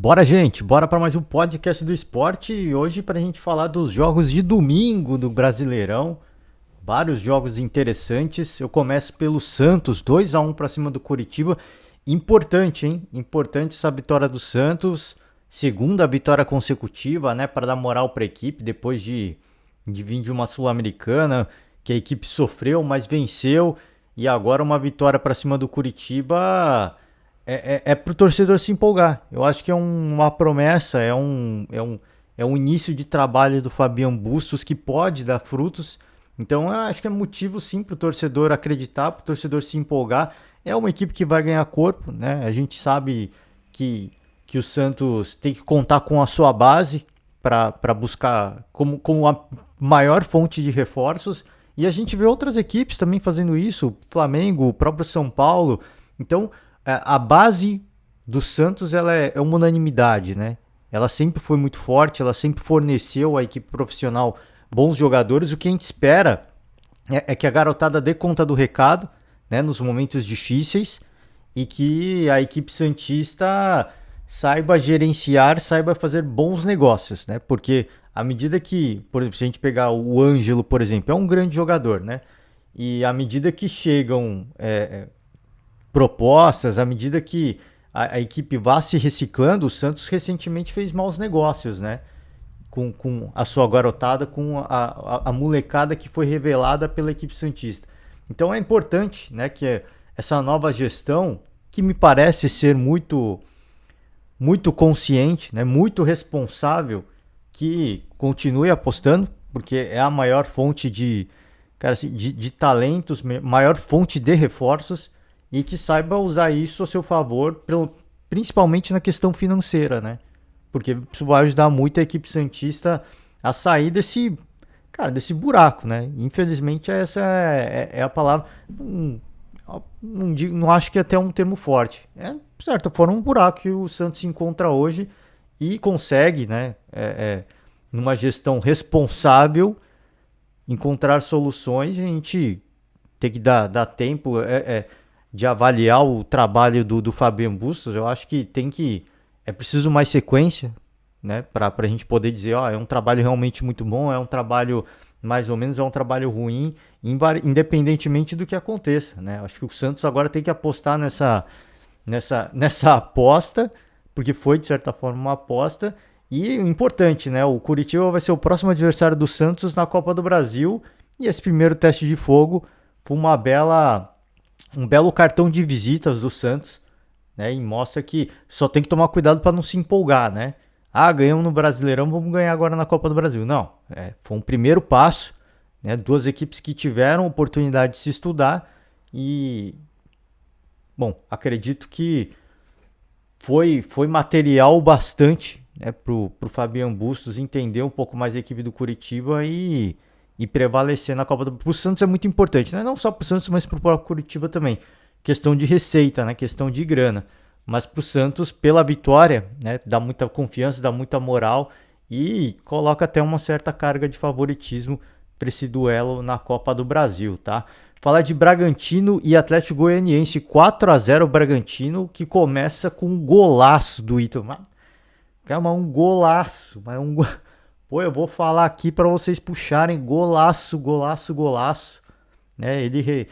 Bora, gente, bora para mais um podcast do esporte. E hoje para a gente falar dos jogos de domingo do Brasileirão. Vários jogos interessantes. Eu começo pelo Santos, 2-1 para cima do Coritiba. Importante, hein? Importante essa vitória do Santos. Segunda vitória consecutiva, né? Para dar moral para a equipe depois de vir de uma Sul-Americana que a equipe sofreu, mas venceu. E agora uma vitória para cima do Coritiba é pro torcedor se empolgar. Eu acho que é uma promessa, é um início de trabalho do Fabian Bustos que pode dar frutos. Então eu acho que é motivo sim pro torcedor acreditar, pro torcedor se empolgar. É uma equipe que vai ganhar corpo, né? A gente sabe que o Santos tem que contar com a sua base para buscar como a maior fonte de reforços. E a gente vê outras equipes também fazendo isso, o Flamengo, o próprio São Paulo. Então, a base do Santos ela é uma unanimidade, né? Ela sempre foi muito forte, ela sempre forneceu à equipe profissional bons jogadores. O que a gente espera é que a garotada dê conta do recado, né, nos momentos difíceis e que a equipe santista saiba gerenciar, saiba fazer bons negócios, né? Porque à medida que, por exemplo, se a gente pegar o Ângelo, por exemplo, é um grande jogador, né? E à medida que chegam propostas, à medida que a equipe vá se reciclando, o Santos recentemente fez maus negócios, né? Com a sua garotada, com a molecada que foi revelada pela equipe santista. Então é importante, né, que essa nova gestão, que me parece ser muito consciente, né, muito responsável, que continue apostando, porque é a maior fonte cara, assim, de talentos, maior fonte de reforços, e que saiba usar isso a seu favor, principalmente na questão financeira, né? Porque isso vai ajudar muito a equipe santista a sair desse buraco, né? Infelizmente essa é a palavra. Não acho que é até um termo forte. É, de certa forma, um buraco que o Santos se encontra hoje e consegue, né? Numa gestão responsável, encontrar soluções. A gente tem que dar tempo de avaliar o trabalho do Fabian Bustos. Eu acho que é preciso mais sequência, né, para a gente poder dizer, ó, é um trabalho realmente muito bom, é um trabalho mais ou menos, é um trabalho ruim, independentemente do que aconteça, né? Acho que o Santos agora tem que apostar nessa aposta, porque foi de certa forma uma aposta. E importante, né? O Coritiba vai ser o próximo adversário do Santos na Copa do Brasil, e esse primeiro teste de fogo foi um belo cartão de visitas do Santos, né? E mostra que só tem que tomar cuidado para não se empolgar, né? Ah, ganhamos no Brasileirão, vamos ganhar agora na Copa do Brasil. Não, foi um primeiro passo, né? Duas equipes que tiveram oportunidade de se estudar e, bom, acredito que foi material bastante, né, pro Fabian Bustos entender um pouco mais a equipe do Curitiba e prevalecer na Copa do Brasil. Pro Santos é muito importante, né? Não só pro Santos, mas pro próprio Curitiba também. Questão de receita, né? Questão de grana. Mas pro Santos, pela vitória, né, dá muita confiança, dá muita moral e coloca até uma certa carga de favoritismo para esse duelo na Copa do Brasil, tá? Falar de Bragantino e Atlético Goianiense, 4-0 Bragantino, que começa com um golaço do Ítalo. Calma, um golaço, mas Pô, eu vou falar aqui para vocês puxarem golaço, golaço, golaço, né? Ele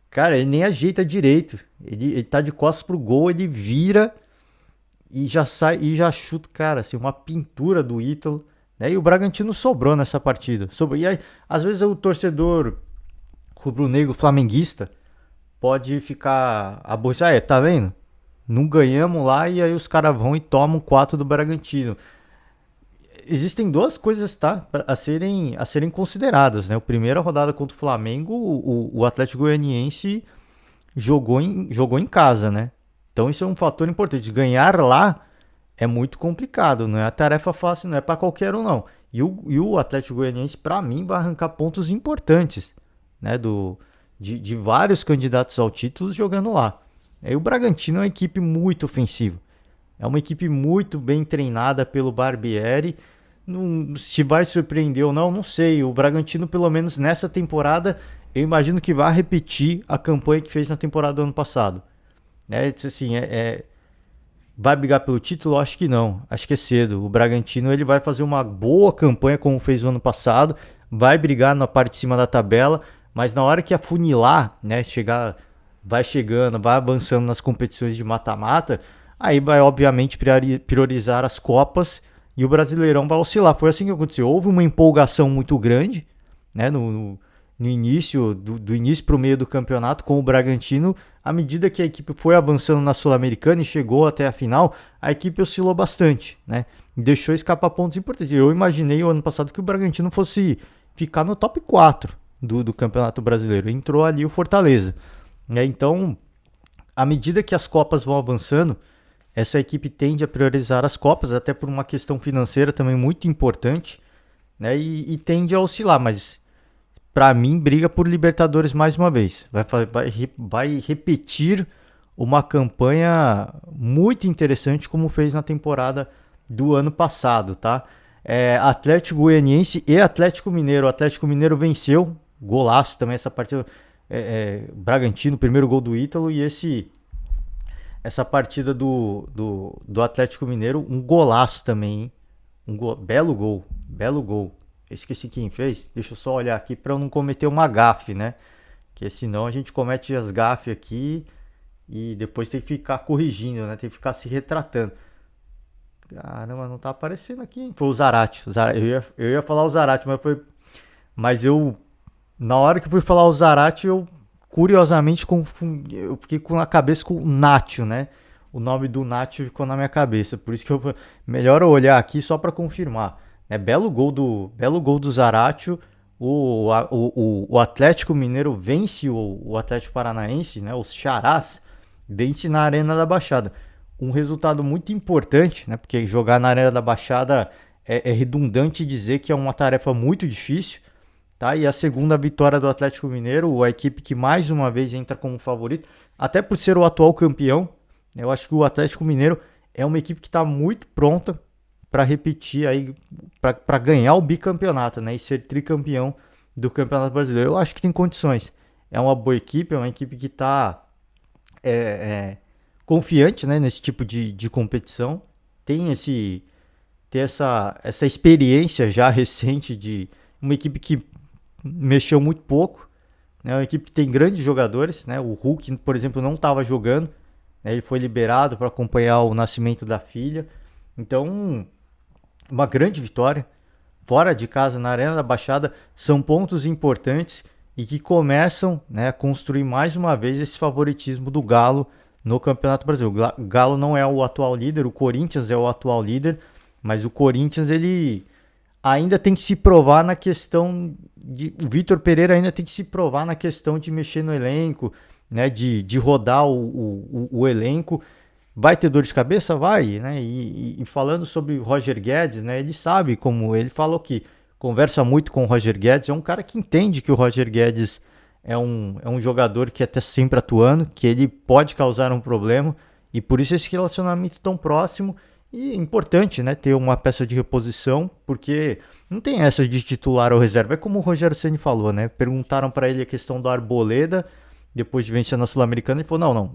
Cara, ele nem ajeita direito. Ele tá de costas pro gol, ele vira e já sai e já chuta, cara, assim, uma pintura do Ítalo, né? E o Bragantino sobrou nessa partida. E aí, às vezes o torcedor rubro-negro flamenguista pode ficar aborrecido. Tá vendo? Não ganhamos lá e aí os caras vão e tomam 4 do Bragantino. Existem duas coisas, tá, a serem consideradas, né? O primeiro, a rodada contra o Flamengo, o Atlético Goianiense jogou em casa, né? Então isso é um fator importante. Ganhar lá é muito complicado, não é a tarefa fácil, não é para qualquer um, não. E o Atlético Goianiense, para mim, vai arrancar pontos importantes, né? De vários candidatos ao título jogando lá. E o Bragantino é uma equipe muito ofensiva. É uma equipe muito bem treinada pelo Barbieri. Não, se vai surpreender ou não, não sei. O Bragantino, pelo menos nessa temporada, eu imagino que vai repetir a campanha que fez na temporada do ano passado. Né? Assim, Vai brigar pelo título? Acho que não. Acho que é cedo. O Bragantino ele vai fazer uma boa campanha como fez no ano passado, vai brigar na parte de cima da tabela, mas na hora que afunilar, né, vai chegando, vai avançando nas competições de mata-mata, aí vai obviamente priorizar as Copas e o Brasileirão vai oscilar. Foi assim que aconteceu. Houve uma empolgação muito grande, né, no início, do início para o meio do campeonato com o Bragantino. À medida que a equipe foi avançando na Sul-Americana e chegou até a final, a equipe oscilou bastante, né? Deixou escapar pontos importantes. Eu imaginei o ano passado que o Bragantino fosse ficar no top 4 do Campeonato Brasileiro. Entrou ali o Fortaleza, né? Então, à medida que as Copas vão avançando, essa equipe tende a priorizar as Copas, até por uma questão financeira também muito importante, né? E tende a oscilar, mas para mim briga por Libertadores mais uma vez. Vai repetir uma campanha muito interessante como fez na temporada do ano passado, tá? Atlético Goianiense e Atlético Mineiro. O Atlético Mineiro venceu, golaço também essa partida. Bragantino, primeiro gol do Ítalo, e essa partida do Atlético Mineiro, um golaço também, hein? Belo gol, belo gol. Eu esqueci quem fez, deixa eu só olhar aqui para eu não cometer uma gafe, né? Porque senão a gente comete as gafes aqui e depois tem que ficar corrigindo, né? Tem que ficar se retratando. Caramba, não tá aparecendo aqui, hein? Foi o Zarate. Eu ia falar o Zarate, mas eu, na hora que fui falar o Zarate, eu curiosamente confundi, eu fiquei com a cabeça com o Nacho, né? O nome do Nacho ficou na minha cabeça, por isso que melhor eu olhar aqui só para confirmar. Belo gol do Zaratio. O Atlético Mineiro vence o Atlético Paranaense, né? Os Xarás vence na Arena da Baixada. Um resultado muito importante, né? Porque jogar na Arena da Baixada é redundante dizer que é uma tarefa muito difícil, tá? E a segunda vitória do Atlético Mineiro, a equipe que mais uma vez entra como favorito, até por ser o atual campeão. Eu acho que o Atlético Mineiro é uma equipe que está muito pronta para repetir aí, para ganhar o bicampeonato, né, e ser tricampeão do Campeonato Brasileiro. Eu acho que tem condições. É uma boa equipe, é uma equipe que está confiante, né, nesse tipo de competição. Tem essa experiência já recente de uma equipe que mexeu muito pouco, né, uma equipe que tem grandes jogadores, né, o Hulk, por exemplo, não estava jogando, né, ele foi liberado para acompanhar o nascimento da filha. Então, uma grande vitória, fora de casa, na Arena da Baixada, são pontos importantes e que começam, né, a construir mais uma vez esse favoritismo do Galo no Campeonato Brasileiro. O Galo não é o atual líder, o Corinthians é o atual líder, mas o Corinthians ele ainda tem que se provar na questão o Vitor Pereira ainda tem que se provar na questão de mexer no elenco, né, de rodar o elenco. Vai ter dor de cabeça? Vai, né? E falando sobre o Roger Guedes, né? Ele sabe como ele falou que conversa muito com o Roger Guedes. É um cara que entende que o Roger Guedes é um jogador que está sempre atuando, que ele pode causar um problema e por isso esse relacionamento tão próximo. E é importante, né? Ter uma peça de reposição, porque não tem essa de titular ou reserva. É como o Rogério Ceni falou, né? Perguntaram para ele a questão do Arboleda depois de vencer na Sul-Americana. Ele falou: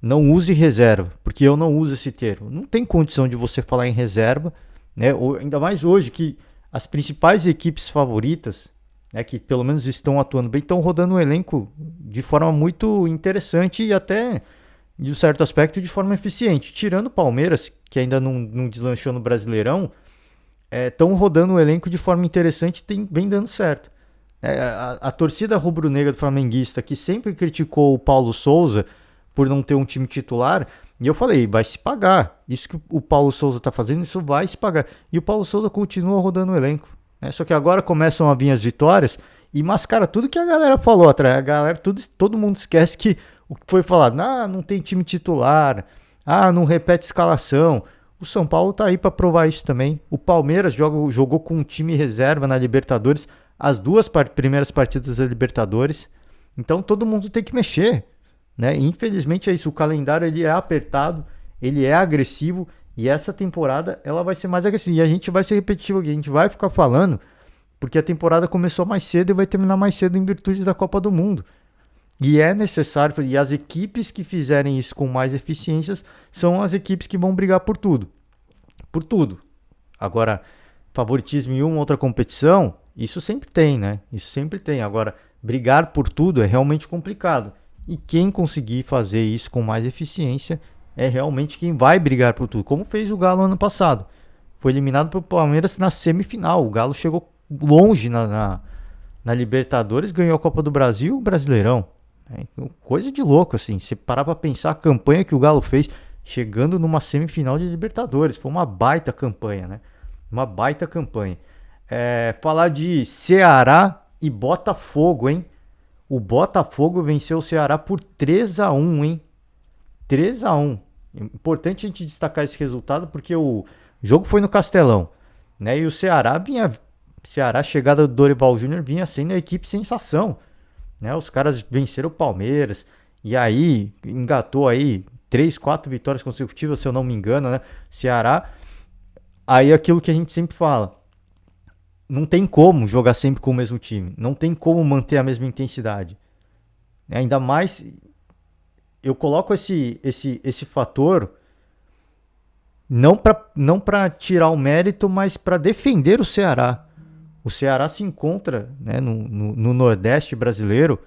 não use reserva, porque eu não uso esse termo. Não tem condição de você falar em reserva, né? Ainda mais hoje que as principais equipes favoritas, né, que pelo menos estão atuando bem, estão rodando o elenco de forma muito interessante e até, de um certo aspecto, de forma eficiente. Tirando o Palmeiras, que ainda não deslanchou no Brasileirão, estão rodando o elenco de forma interessante e vem dando certo. A torcida rubro-negra do flamenguista, que sempre criticou o Paulo Souza por não ter um time titular, e eu falei, vai se pagar. Isso que o Paulo Souza está fazendo, isso vai se pagar. E o Paulo Souza continua rodando o elenco, né? Só que agora começam a vir as vitórias e mascara tudo que a galera falou atrás. A galera, todo mundo esquece que o que foi falado, não tem time titular, não repete escalação. O São Paulo tá aí para provar isso também. O Palmeiras jogou com um time reserva na Libertadores, as duas primeiras partidas da Libertadores. Então todo mundo tem que mexer, né? Infelizmente é isso, o calendário ele é apertado, ele é agressivo e essa temporada ela vai ser mais agressiva e a gente vai ser repetitivo aqui, a gente vai ficar falando porque a temporada começou mais cedo e vai terminar mais cedo em virtude da Copa do Mundo. E é necessário, e as equipes que fizerem isso com mais eficiências são as equipes que vão brigar por tudo. Por tudo. Agora, favoritismo em uma outra competição, isso sempre tem, né? Isso sempre tem. Agora, brigar por tudo é realmente complicado. E quem conseguir fazer isso com mais eficiência é realmente quem vai brigar por tudo. Como fez o Galo ano passado. Foi eliminado pelo Palmeiras na semifinal. O Galo chegou longe na Libertadores, ganhou a Copa do Brasil e o Brasileirão. É coisa de louco, assim. Se parar pra pensar a campanha que o Galo fez chegando numa semifinal de Libertadores. Foi uma baita campanha, né? Uma baita campanha. Falar de Ceará e Botafogo, hein? O Botafogo venceu o Ceará por 3-1, hein? 3-1. Importante a gente destacar esse resultado porque o jogo foi no Castelão, né? E o Ceará, chegada do Dorival Júnior, vinha sendo a equipe sensação, né? Os caras venceram o Palmeiras e aí engatou aí 3, 4 vitórias consecutivas, se eu não me engano, né? Ceará, aí aquilo que a gente sempre fala, não tem como jogar sempre com o mesmo time, não tem como manter a mesma intensidade. Ainda mais, eu coloco esse fator não para tirar o mérito, mas para defender o Ceará. O Ceará se encontra, né, no Nordeste brasileiro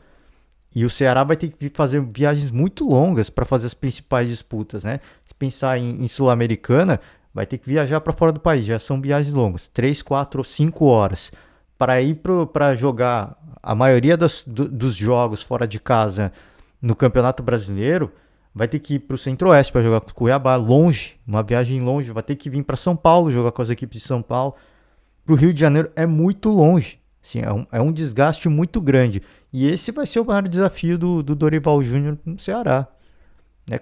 e o Ceará vai ter que fazer viagens muito longas para fazer as principais disputas, né? Se pensar em Sul-Americana, vai ter que viajar para fora do país, já são viagens longas, 3, 4 ou 5 horas. Para ir para jogar a maioria dos jogos fora de casa no Campeonato Brasileiro, vai ter que ir para o Centro-Oeste para jogar com o Cuiabá, longe, uma viagem longe, vai ter que vir para São Paulo jogar com as equipes de São Paulo. Para o Rio de Janeiro é muito longe, assim, é um desgaste muito grande. E esse vai ser o maior desafio do Dorival Júnior no Ceará.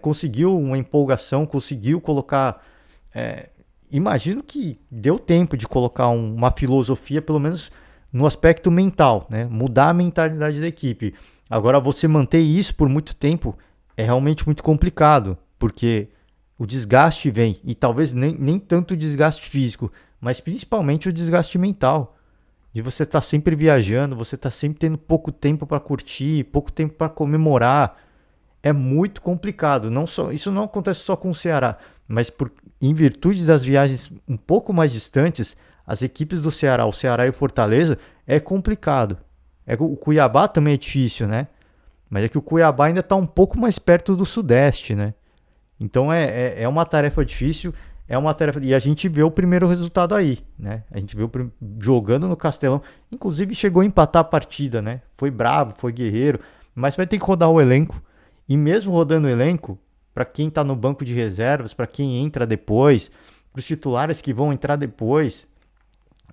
Conseguiu uma empolgação, conseguiu colocar... imagino que deu tempo de colocar uma filosofia, pelo menos no aspecto mental, né? Mudar a mentalidade da equipe. Agora, você manter isso por muito tempo é realmente muito complicado, porque o desgaste vem, e talvez nem tanto o desgaste físico, mas principalmente o desgaste mental. De você estar sempre viajando, você estar sempre tendo pouco tempo para curtir, pouco tempo para comemorar. É muito complicado. Isso não acontece só com o Ceará, mas em virtude das viagens um pouco mais distantes, as equipes do Ceará, o Ceará e o Fortaleza, é complicado. O Cuiabá também é difícil, né? Mas é que o Cuiabá ainda está um pouco mais perto do Sudeste, né? Então é uma tarefa difícil, e a gente vê o primeiro resultado aí, né? A gente viu jogando no Castelão, inclusive chegou a empatar a partida, né? Foi bravo, foi guerreiro, mas vai ter que rodar o elenco. E mesmo rodando o elenco, para quem está no banco de reservas, para quem entra depois, para os titulares que vão entrar depois,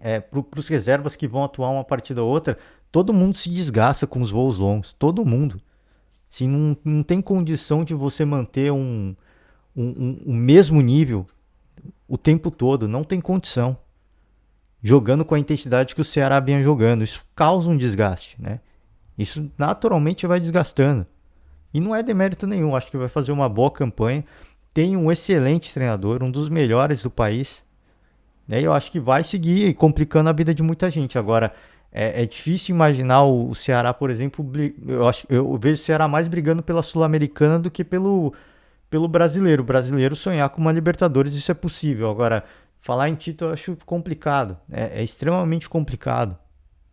para os reservas que vão atuar uma partida ou outra, todo mundo se desgasta com os voos longos, todo mundo. Assim, não tem condição de você manter um mesmo nível o tempo todo, não tem condição. Jogando com a intensidade que o Ceará vinha jogando, isso causa um desgaste, né? Isso naturalmente vai desgastando. E não é demérito nenhum, acho que vai fazer uma boa campanha. Tem um excelente treinador, um dos melhores do país. Né? Eu acho que vai seguir complicando a vida de muita gente. Agora, é difícil imaginar o Ceará, por exemplo, eu vejo o Ceará mais brigando pela Sul-Americana do que pelo brasileiro. O brasileiro sonhar com uma Libertadores, isso é possível. Agora, falar em título eu acho complicado. É extremamente complicado.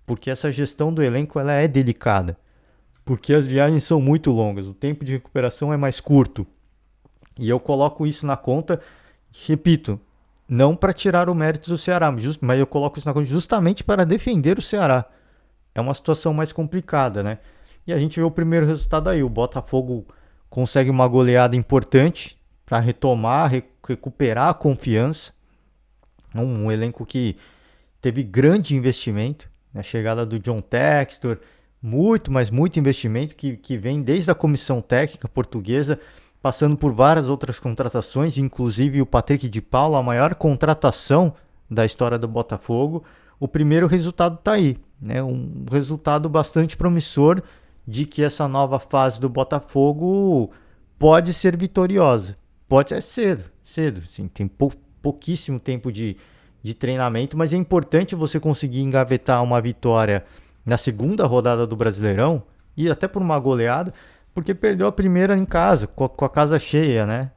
Porque essa gestão do elenco ela é delicada. Porque as viagens são muito longas. O tempo de recuperação é mais curto. E eu coloco isso na conta, repito, não para tirar o mérito do Ceará, mas eu coloco isso na conta justamente para defender o Ceará. É uma situação mais complicada, né? E a gente vê o primeiro resultado aí. O Botafogo consegue uma goleada importante para retomar, recuperar a confiança. Um elenco que teve grande investimento. A chegada do John Textor, muito investimento que vem desde a comissão técnica portuguesa, passando por várias outras contratações, inclusive o Patrick de Paula, a maior contratação da história do Botafogo. O primeiro resultado está aí, né? Um resultado bastante promissor de que essa nova fase do Botafogo pode ser vitoriosa. Pode ser cedo, sim, tem pouquíssimo tempo de treinamento, mas é importante você conseguir engavetar uma vitória na segunda rodada do Brasileirão, e até por uma goleada, porque perdeu a primeira em casa, com a casa cheia, né?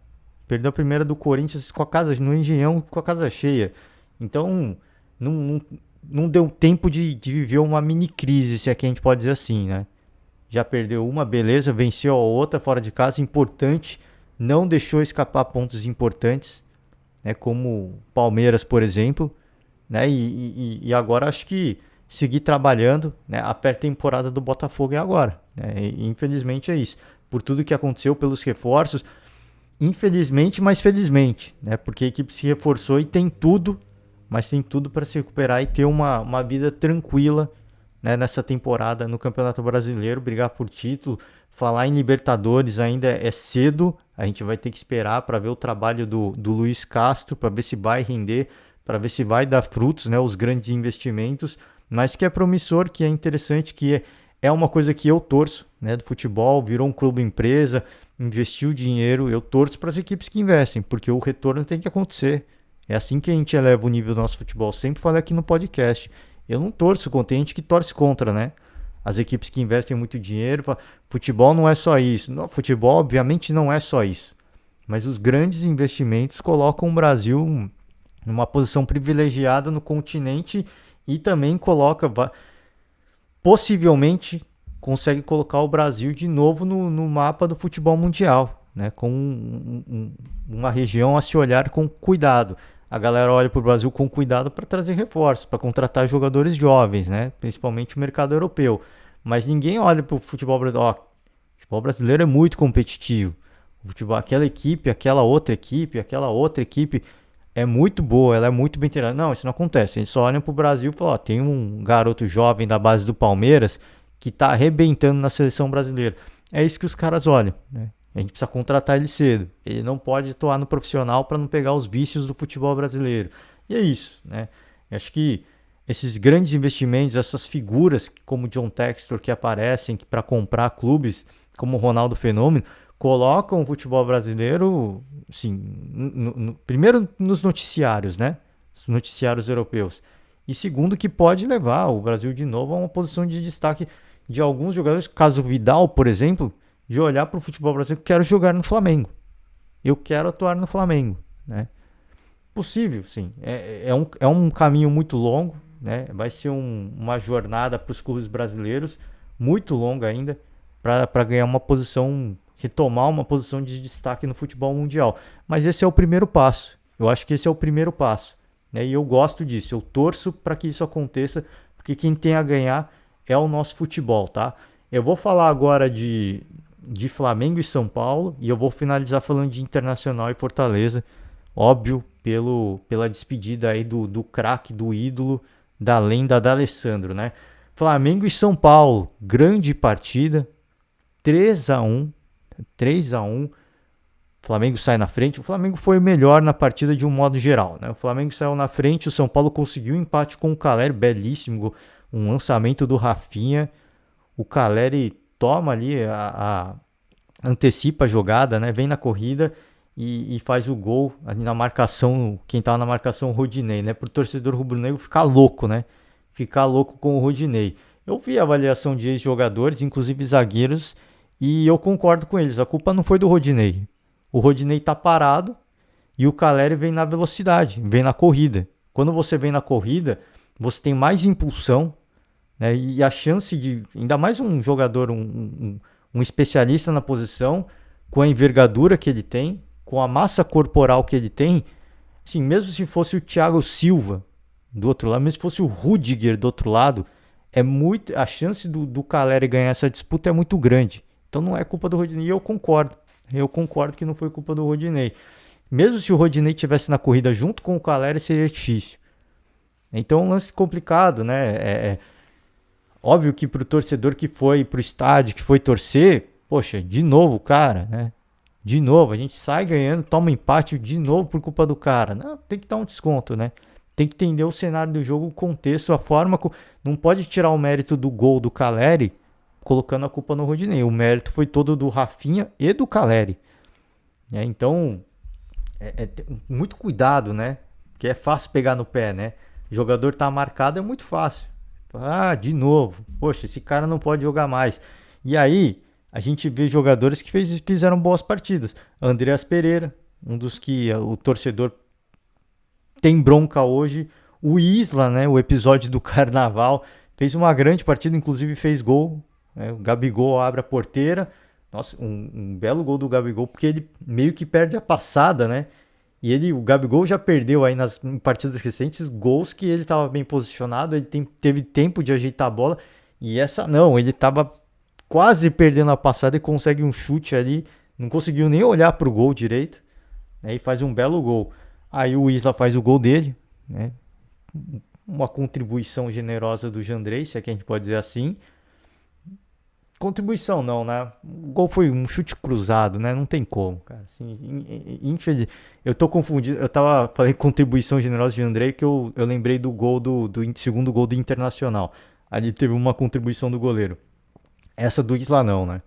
Perdeu a primeira do Corinthians com a casa, no Engenhão com a casa cheia. Então, não, não, não deu tempo de viver uma mini crise, se é que a gente pode dizer assim, né? Já perdeu uma, beleza, venceu a outra fora de casa, importante, não deixou escapar pontos importantes, né? Como Palmeiras, por exemplo, né? E agora acho que seguir trabalhando, né? A pré-temporada do Botafogo é agora, né? E, infelizmente é isso. Por tudo que aconteceu, pelos reforços, infelizmente, mas felizmente, né? Porque a equipe se reforçou e tem tudo, mas tem tudo para se recuperar e ter uma vida tranquila, né, nessa temporada no Campeonato Brasileiro, brigar por título. Falar em Libertadores ainda é cedo, a gente vai ter que esperar para ver o trabalho do Luiz Castro, para ver se vai render, para ver se vai dar frutos, né, os grandes investimentos, mas que é promissor, que é interessante, é uma coisa que eu torço, né, do futebol, virou um clube empresa, investiu dinheiro, eu torço para as equipes que investem, porque o retorno tem que acontecer. É assim que a gente eleva o nível do nosso futebol. Sempre falei aqui no podcast. Eu não torço contra, tem gente que torce contra, né? As equipes que investem muito dinheiro, futebol não é só isso. Não, futebol, obviamente, não é só isso. Mas os grandes investimentos colocam o Brasil numa posição privilegiada no continente e também possivelmente, consegue colocar o Brasil de novo no mapa do futebol mundial, né? Com uma região a se olhar com cuidado. A galera olha para o Brasil com cuidado para trazer reforços, para contratar jogadores jovens, né? Principalmente o mercado europeu. Mas ninguém olha para o futebol brasileiro. O futebol brasileiro é muito competitivo. O futebol, aquela equipe, aquela outra equipe é muito boa, ela é muito bem treinada. Não, isso não acontece. Eles só olham para o Brasil e falam: ó, tem um garoto jovem da base do Palmeiras que está arrebentando na seleção brasileira. É isso que os caras olham, né? A gente precisa contratar ele cedo. Ele não pode atuar no profissional para não pegar os vícios do futebol brasileiro. E é isso, né? Eu acho que esses grandes investimentos, essas figuras como John Textor que aparecem para comprar clubes como o Ronaldo Fenômeno, colocam o futebol brasileiro, assim, primeiro nos noticiários, né? Os noticiários europeus. E segundo, que pode levar o Brasil de novo a uma posição de destaque de alguns jogadores, caso Vidal, por exemplo, de olhar para o futebol brasileiro, quero jogar no Flamengo. Eu quero atuar no Flamengo, né? Possível, sim. É um caminho muito longo, né? Vai ser uma jornada para os clubes brasileiros, muito longa ainda, para ganhar uma posição, retomar uma posição de destaque no futebol mundial. Mas esse é o primeiro passo. Eu acho que esse é o primeiro passo, né? E eu gosto disso. Eu torço para que isso aconteça, porque quem tem a ganhar é o nosso futebol, tá? Eu vou falar agora de Flamengo e São Paulo, e eu vou finalizar falando de Internacional e Fortaleza, óbvio, pela despedida aí do craque, do ídolo, da lenda da Alessandro, né? Flamengo e São Paulo, grande partida, 3-1, 3-1, o Flamengo sai na frente, o Flamengo foi o melhor na partida de um modo geral, né? O Flamengo saiu na frente, o São Paulo conseguiu um empate com o Caleri, belíssimo, um lançamento do Rafinha, o Caleri toma ali, antecipa a jogada, né? Vem na corrida e faz o gol ali na marcação. Quem tava na marcação, o Rodinei, né? Pro torcedor rubro-negro ficar louco, né? Ficar louco com o Rodinei. Eu vi a avaliação de ex-jogadores, inclusive zagueiros, e eu concordo com eles. A culpa não foi do Rodinei. O Rodinei tá parado e o Caleri vem na velocidade, vem na corrida. Quando você vem na corrida, você tem mais impulsão, né? E a chance de, ainda mais um jogador, um especialista na posição, com a envergadura que ele tem, com a massa corporal que ele tem, assim, mesmo se fosse o Thiago Silva do outro lado, mesmo se fosse o Rudiger do outro lado, a chance do Caleri ganhar essa disputa é muito grande. Então não é culpa do Rodinei, e eu concordo que não foi culpa do Rodinei. Mesmo se o Rodinei estivesse na corrida junto com o Caleri, seria difícil. Então é um lance complicado, né? Óbvio que pro torcedor que foi pro estádio, que foi torcer, poxa, de novo, cara, né? De novo, a gente sai ganhando, toma um empate de novo por culpa do cara. Não, tem que dar um desconto, né? Tem que entender o cenário do jogo, o contexto, a forma. Não pode tirar o mérito do gol do Caleri colocando a culpa no Rodinei. O mérito foi todo do Rafinha e do Caleri. Então, muito cuidado, né? Porque é fácil pegar no pé, né? O jogador tá marcado, é muito fácil. Ah, de novo. Poxa, esse cara não pode jogar mais. E aí, a gente vê jogadores que fizeram boas partidas. Andreas Pereira, um dos que o torcedor tem bronca hoje. O Isla, né, o episódio do Carnaval, fez uma grande partida, inclusive fez gol. Né, o Gabigol abre a porteira. Nossa, um belo gol do Gabigol, porque ele meio que perde a passada, né? E o Gabigol já perdeu aí em partidas recentes gols que ele estava bem posicionado, ele teve tempo de ajeitar a bola. E essa não, ele estava quase perdendo a passada e consegue um chute ali, não conseguiu nem olhar para o gol direito, né, e faz um belo gol. Aí o Isla faz o gol dele, né? Uma contribuição generosa do Jandrei, se é que a gente pode dizer assim. Contribuição não, né? O gol foi um chute cruzado, né? Não tem como, cara. Assim, infeliz... Eu tô confundido. Falei contribuição generosa de Andrei, que eu lembrei do gol do segundo gol do Internacional. Ali teve uma contribuição do goleiro. Essa do Isla não, né?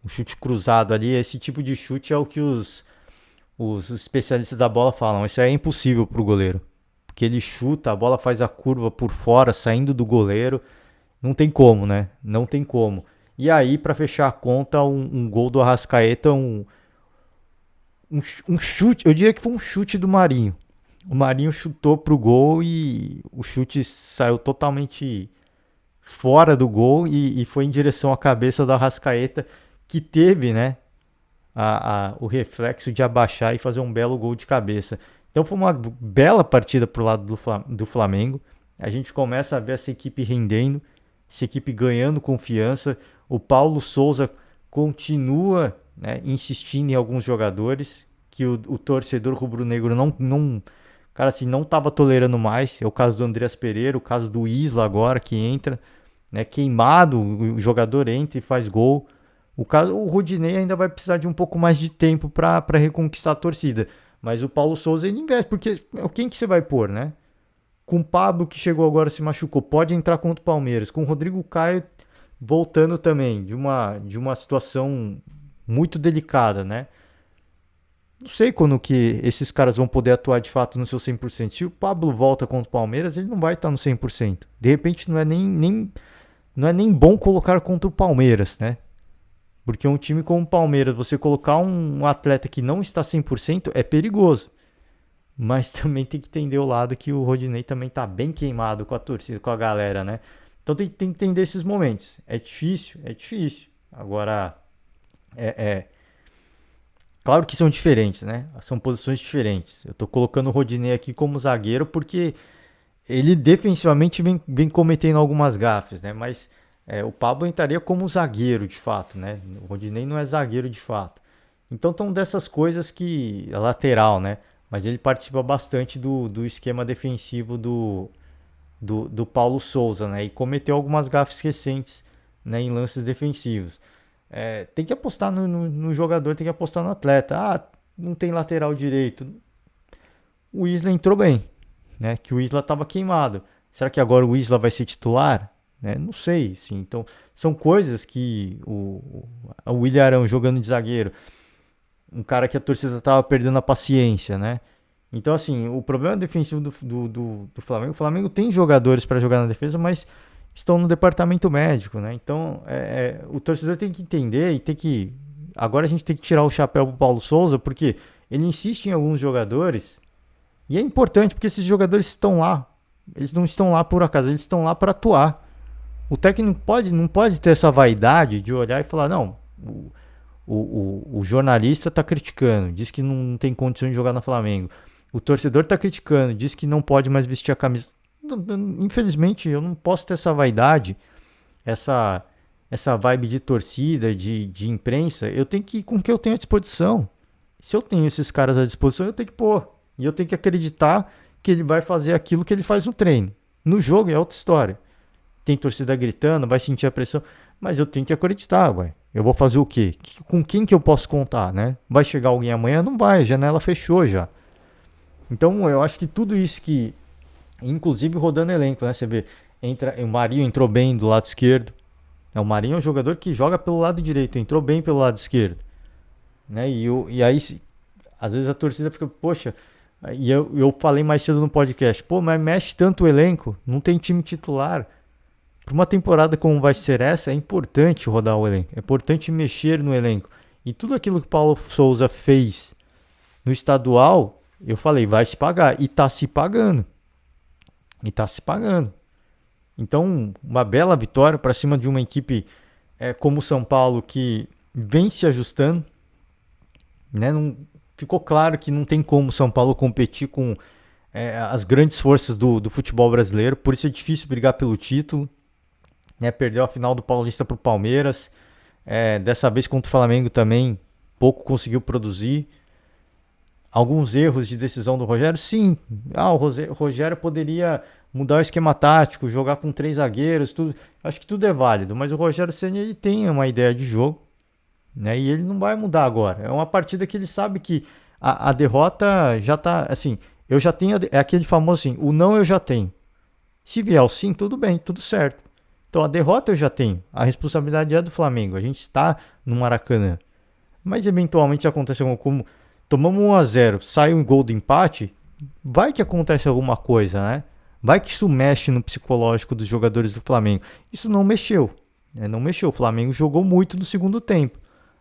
O chute cruzado ali, esse tipo de chute é o que os especialistas da bola falam. Isso é impossível pro goleiro. Porque ele chuta, a bola faz a curva por fora, saindo do goleiro. Não tem como, né? Não tem como. E aí, para fechar a conta, um gol do Arrascaeta, um chute, eu diria que foi um chute do Marinho. O Marinho chutou pro gol e o chute saiu totalmente fora do gol e foi em direção à cabeça do Arrascaeta, que teve, né, o reflexo de abaixar e fazer um belo gol de cabeça. Então foi uma bela partida pro lado do Flamengo. A gente começa a ver essa equipe rendendo, essa equipe ganhando confiança. O Paulo Souza continua, né, insistindo em alguns jogadores que o torcedor rubro-negro cara, assim, não estava tolerando mais. É o caso do Andreas Pereira, o caso do Isla agora que entra, né, queimado, o jogador entra e faz gol. O Rodinei ainda vai precisar de um pouco mais de tempo para reconquistar a torcida. Mas o Paulo Souza ele investe, porque quem que você vai pôr, né? Com o Pablo que chegou agora se machucou, pode entrar contra o Palmeiras. Com o Rodrigo Caio voltando também de uma situação muito delicada, né? Não sei quando que esses caras vão poder atuar de fato no seu 100%. Se o Pablo volta contra o Palmeiras, ele não vai estar no 100%. De repente não é nem bom colocar contra o Palmeiras, né? Porque um time como o Palmeiras, você colocar um atleta que não está 100% é perigoso. Mas também tem que entender o lado que o Rodinei também está bem queimado com a torcida, com a galera, né? Então tem que entender esses momentos. É difícil, é difícil. Agora, claro que são diferentes, né? São posições diferentes. Eu tô colocando o Rodinei aqui como zagueiro porque ele defensivamente vem cometendo algumas gafes, né? Mas o Pablo entraria como zagueiro, de fato, né? O Rodinei não é zagueiro, de fato. Então estão dessas coisas que... É lateral, né? Mas ele participa bastante do esquema defensivo do Paulo Souza, né? E cometeu algumas gafes recentes, né, em lances defensivos. Tem que apostar no jogador, tem que apostar no atleta. Ah, não tem lateral direito. O Isla entrou bem, né? Que o Isla estava queimado. Será que agora o Isla vai ser titular? Né? Não sei, sim. Então, são coisas que o Willian Arão jogando de zagueiro, um cara que a torcida estava perdendo a paciência, né? Então, assim, o problema defensivo do Flamengo, o Flamengo tem jogadores para jogar na defesa, mas estão no departamento médico, né? Então, o torcedor tem que entender e tem que... Agora a gente tem que tirar o chapéu pro Paulo Souza, porque ele insiste em alguns jogadores, e é importante, porque esses jogadores estão lá. Eles não estão lá por acaso, eles estão lá para atuar. O técnico não pode ter essa vaidade de olhar e falar, não, o jornalista está criticando, diz que não tem condições de jogar no Flamengo. O torcedor está criticando, diz que não pode mais vestir a camisa. Infelizmente, eu não posso ter essa vaidade, essa vibe de torcida, de imprensa. Eu tenho que ir com o que eu tenho à disposição. Se eu tenho esses caras à disposição, eu tenho que pôr. E eu tenho que acreditar que ele vai fazer aquilo que ele faz no treino. No jogo é outra história. Tem torcida gritando, vai sentir a pressão, mas eu tenho que acreditar, ué. Eu vou fazer o quê? Com quem que eu posso contar, né? Vai chegar alguém amanhã? Não vai, a janela fechou já. Então eu acho que tudo isso que, inclusive rodando elenco, né? Você vê, o Marinho entrou bem do lado esquerdo. O Marinho é um jogador que joga pelo lado direito, entrou bem pelo lado esquerdo. Né? E aí, às vezes a torcida fica, poxa, e eu falei mais cedo no podcast, pô, mas mexe tanto o elenco, não tem time titular. para uma temporada como vai ser essa, é importante rodar o elenco, é importante mexer no elenco. E tudo aquilo que o Paulo Souza fez no estadual, eu falei, vai se pagar. E tá se pagando. Então, uma bela vitória para cima de uma equipe como o São Paulo, que vem se ajustando. Né? Não, ficou claro que não tem como o São Paulo competir com as grandes forças do futebol brasileiro. Por isso é difícil brigar pelo título. Né? Perdeu a final do Paulista para o Palmeiras. Dessa vez contra o Flamengo também, pouco conseguiu produzir. Alguns erros de decisão do Rogério, sim. O Rogério poderia mudar o esquema tático, jogar com 3 zagueiros, tudo. Acho que tudo é válido, mas o Rogério Ceni ele tem uma ideia de jogo, né? E ele não vai mudar agora. É uma partida que ele sabe que a derrota já tá, assim, eu já tenho, é aquele famoso assim, o não eu já tenho. Se vier o sim, tudo bem, tudo certo. Então a derrota eu já tenho, a responsabilidade é do Flamengo, a gente está no Maracanã. Mas eventualmente se acontecer como tomamos 1-0, sai um gol do empate, vai que acontece alguma coisa, né? Vai que isso mexe no psicológico dos jogadores do Flamengo. Isso não mexeu, né? Não mexeu. O Flamengo jogou muito no segundo tempo.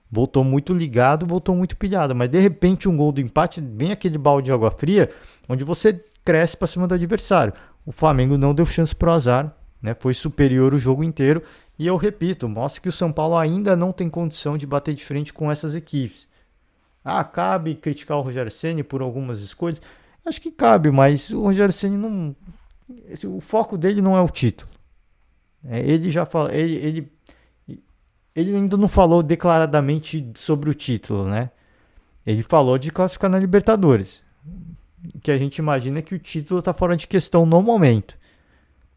Voltou muito ligado, voltou muito pilhado. Mas de repente um gol do empate, vem aquele balde de água fria, onde você cresce para cima do adversário. O Flamengo não deu chance pro azar, né? Foi superior o jogo inteiro. E eu repito, mostra que o São Paulo ainda não tem condição de bater de frente com essas equipes. Cabe criticar o Rogério Ceni por algumas escolhas? Acho que cabe, mas o Rogério Ceni não... O foco dele não é o título. Ele já fala, ele ainda não falou declaradamente sobre o título, né? Ele falou de classificar na Libertadores. O que a gente imagina é que o título está fora de questão no momento.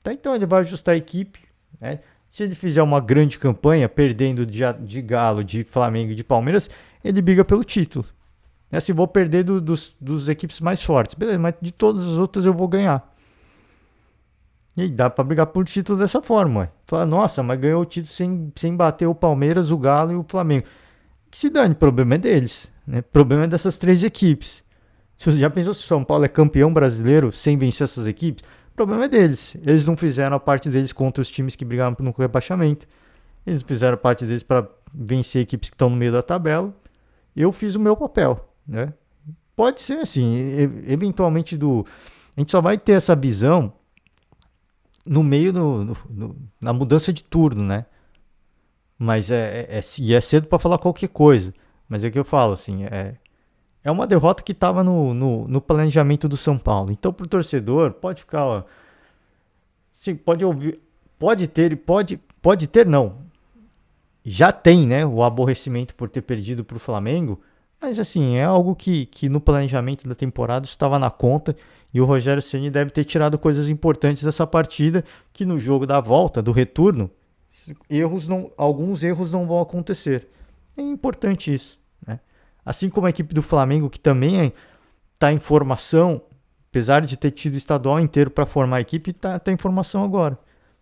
Então ele vai ajustar a equipe, né? Se ele fizer uma grande campanha, perdendo de Galo, de Flamengo e de Palmeiras, ele briga pelo título. Se vou perder dos equipes mais fortes, beleza, mas de todas as outras eu vou ganhar. E dá pra brigar por título dessa forma. Fala, nossa, mas ganhou o título sem bater o Palmeiras, o Galo e o Flamengo. Que se dane, o problema é deles. Né? O problema é dessas 3 equipes. Se você já pensou se o São Paulo é campeão brasileiro sem vencer essas equipes? O problema é deles. Eles não fizeram a parte deles contra os times que brigaram no rebaixamento. Eles não fizeram a parte deles para vencer equipes que estão no meio da tabela. Eu fiz o meu papel. Né? Pode ser assim, eventualmente a gente só vai ter essa visão no meio na mudança de turno, né? Mas é cedo para falar qualquer coisa. Mas é o que eu falo, assim, é uma derrota que estava no planejamento do São Paulo. Então, pro torcedor, pode ficar, sim, pode ouvir, pode ter não. Já tem, né, o aborrecimento por ter perdido pro Flamengo. Mas assim, é algo que no planejamento da temporada estava na conta e o Rogério Ceni deve ter tirado coisas importantes dessa partida, que no jogo da volta, do retorno, alguns erros não vão acontecer. É importante isso. Né? Assim como a equipe do Flamengo, que também está em formação, apesar de ter tido o estadual inteiro para formar a equipe, está em formação agora.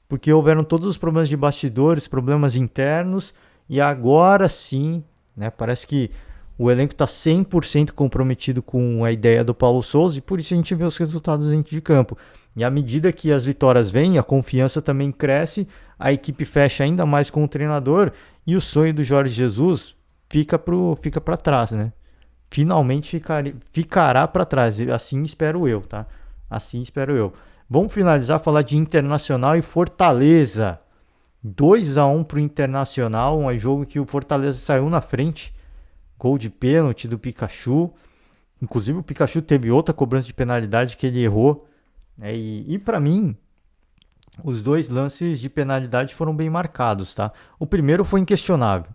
Porque houveram todos os problemas de bastidores, problemas internos, e agora sim, né, parece que o elenco está 100% comprometido com a ideia do Paulo Souza e por isso a gente vê os resultados dentro de campo. E à medida que as vitórias vêm, a confiança também cresce, a equipe fecha ainda mais com o treinador e o sonho do Jorge Jesus fica para trás, né? Finalmente ficará para trás, assim espero eu, tá? Assim espero eu. Vamos finalizar, falar de Internacional e Fortaleza. 2-1 para o Internacional, um jogo que o Fortaleza saiu na frente. Gol de pênalti do Pikachu. Inclusive o Pikachu teve outra cobrança de penalidade que ele errou. Né? E para mim, os 2 lances de penalidade foram bem marcados. Tá? O primeiro foi inquestionável.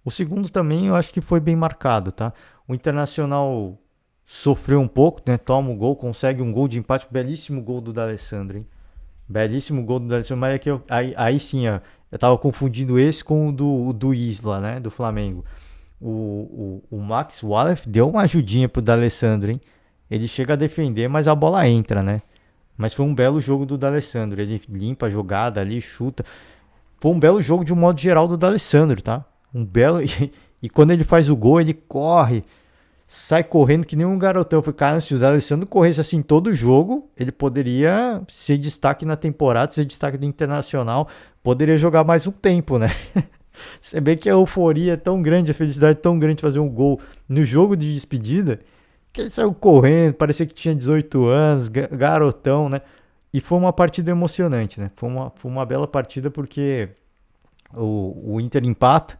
O segundo também eu acho que foi bem marcado. Tá? O Internacional sofreu um pouco, né? Toma o gol, consegue um gol de empate. Belíssimo gol do D'Alessandro, hein? Belíssimo gol do D'Alessandro. Mas é que aí sim, ó, eu tava confundindo esse com o do Isla, né? Do Flamengo. O Max Wallace deu uma ajudinha pro D'Alessandro, hein? Ele chega a defender, mas a bola entra, né? Mas foi um belo jogo do D'Alessandro. Ele limpa a jogada ali, chuta. Foi um belo jogo de um modo geral do D'Alessandro, tá? Um belo... E quando ele faz o gol, ele corre. sai correndo que nem um garotão. Eu falei, cara, se o D'Alessandro corresse assim todo jogo, ele poderia ser destaque na temporada, ser destaque do Internacional, poderia jogar mais um tempo, né? Você vê que a euforia é tão grande, a felicidade é tão grande de fazer um gol no jogo de despedida, que ele saiu correndo, parecia que tinha 18 anos, garotão, né? E foi uma partida emocionante, né? Foi uma bela partida porque o Inter empata,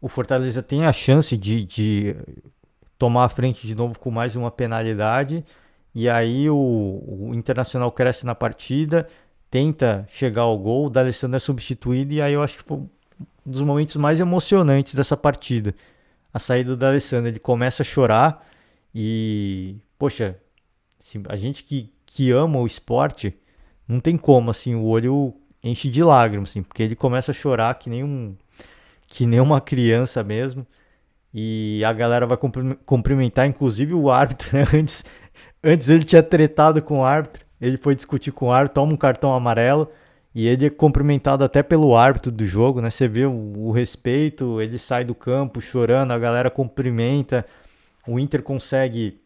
o Fortaleza tem a chance de tomar a frente de novo com mais uma penalidade, e aí o Internacional cresce na partida, tenta chegar ao gol, o D'Alessandro é substituído, e aí eu acho que foi um dos momentos mais emocionantes dessa partida. A saída do D'Alessandro, ele começa a chorar e, poxa, assim, a gente que ama o esporte, não tem como, assim, o olho enche de lágrimas, assim, porque ele começa a chorar que nem uma criança mesmo, e a galera vai cumprimentar, inclusive o árbitro, né? Antes ele tinha tretado com o árbitro, ele foi discutir com o árbitro, toma um cartão amarelo, e ele é cumprimentado até pelo árbitro do jogo, né? Você vê o respeito, ele sai do campo chorando, a galera cumprimenta, o Inter consegue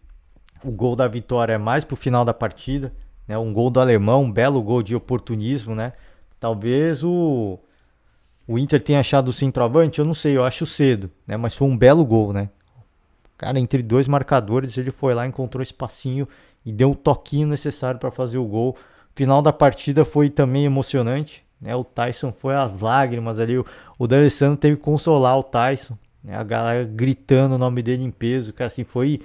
o gol da vitória mais pro final da partida, né? Um gol do alemão, um belo gol de oportunismo, né? Talvez o Inter tenha achado o centroavante, eu não sei, eu acho cedo, né? Mas foi um belo gol, né? Cara, entre dois marcadores, ele foi lá, encontrou espacinho e deu o toquinho necessário para fazer o gol. Final da partida foi também emocionante, né? O Tyson foi às lágrimas ali, o D'Alessandro teve que consolar o Tyson, né? A galera gritando o nome dele em peso, cara, assim, foi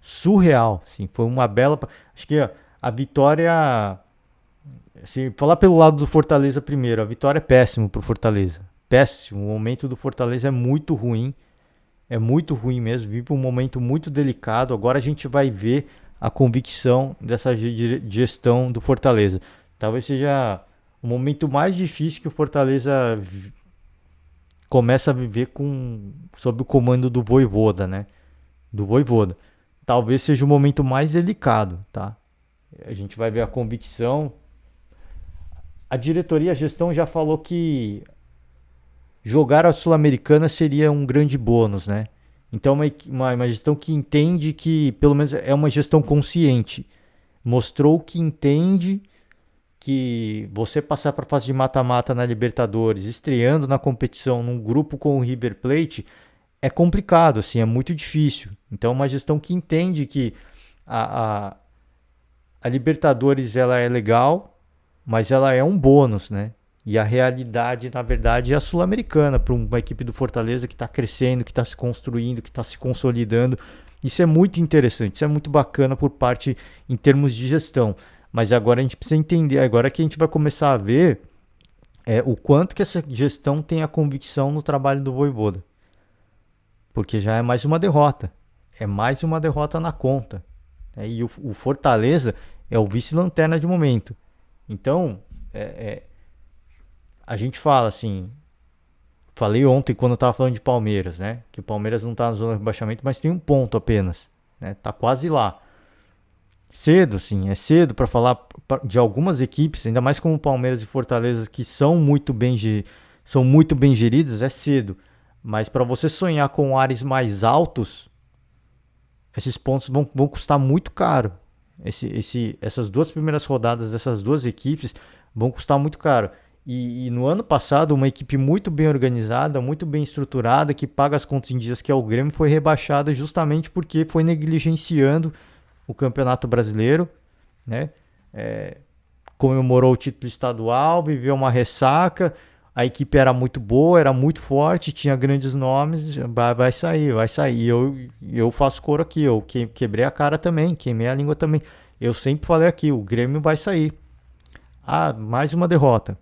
surreal, assim, foi uma bela... Acho que a vitória... Assim, falar pelo lado do Fortaleza primeiro, a vitória é péssimo pro Fortaleza. Péssimo, o momento do Fortaleza é muito ruim mesmo, vive um momento muito delicado. Agora a gente vai ver a convicção dessa gestão do Fortaleza. Talvez seja o momento mais difícil que o Fortaleza começa a viver sob o comando do Vojvoda, né? Do Vojvoda. Talvez seja o momento mais delicado, tá? A gente vai ver a convicção. A diretoria, a gestão já falou que jogar a Sul-Americana seria um grande bônus, né? Então, uma gestão que entende que, pelo menos, é uma gestão consciente. Mostrou que entende que você passar para a fase de mata-mata na Libertadores, estreando na competição num grupo com o River Plate, é complicado, assim, é muito difícil. Então, é uma gestão que entende que a Libertadores ela é legal, mas ela é um bônus, né? E a realidade, na verdade, é a Sul-Americana, para uma equipe do Fortaleza que está crescendo, que está se construindo, que está se consolidando. Isso é muito interessante, isso é muito bacana por parte em termos de gestão. Mas agora a gente precisa entender, agora que a gente vai começar a ver o quanto que essa gestão tem a convicção no trabalho do Vojvoda. Porque já é mais uma derrota. É mais uma derrota na conta. E o Fortaleza é o vice-lanterna de momento. Então, a gente fala assim, falei ontem quando eu estava falando de Palmeiras, né? Que o Palmeiras não está na zona de rebaixamento, mas tem um ponto apenas, né? Tá quase lá. Cedo, assim, é cedo para falar de algumas equipes, ainda mais como Palmeiras e Fortaleza, que são muito bem geridas, é cedo. Mas para você sonhar com ares mais altos, esses pontos vão custar muito caro. Essas duas primeiras rodadas dessas duas equipes vão custar muito caro. E no ano passado, uma equipe muito bem organizada, muito bem estruturada, que paga as contas em dias, que é o Grêmio, foi rebaixada justamente porque foi negligenciando o Campeonato Brasileiro, né? Comemorou o título estadual, viveu uma ressaca, a equipe era muito boa, era muito forte, tinha grandes nomes, vai sair. Eu faço coro aqui, eu quebrei a cara também, queimei a língua também. Eu sempre falei aqui, o Grêmio vai sair. Mais uma derrota.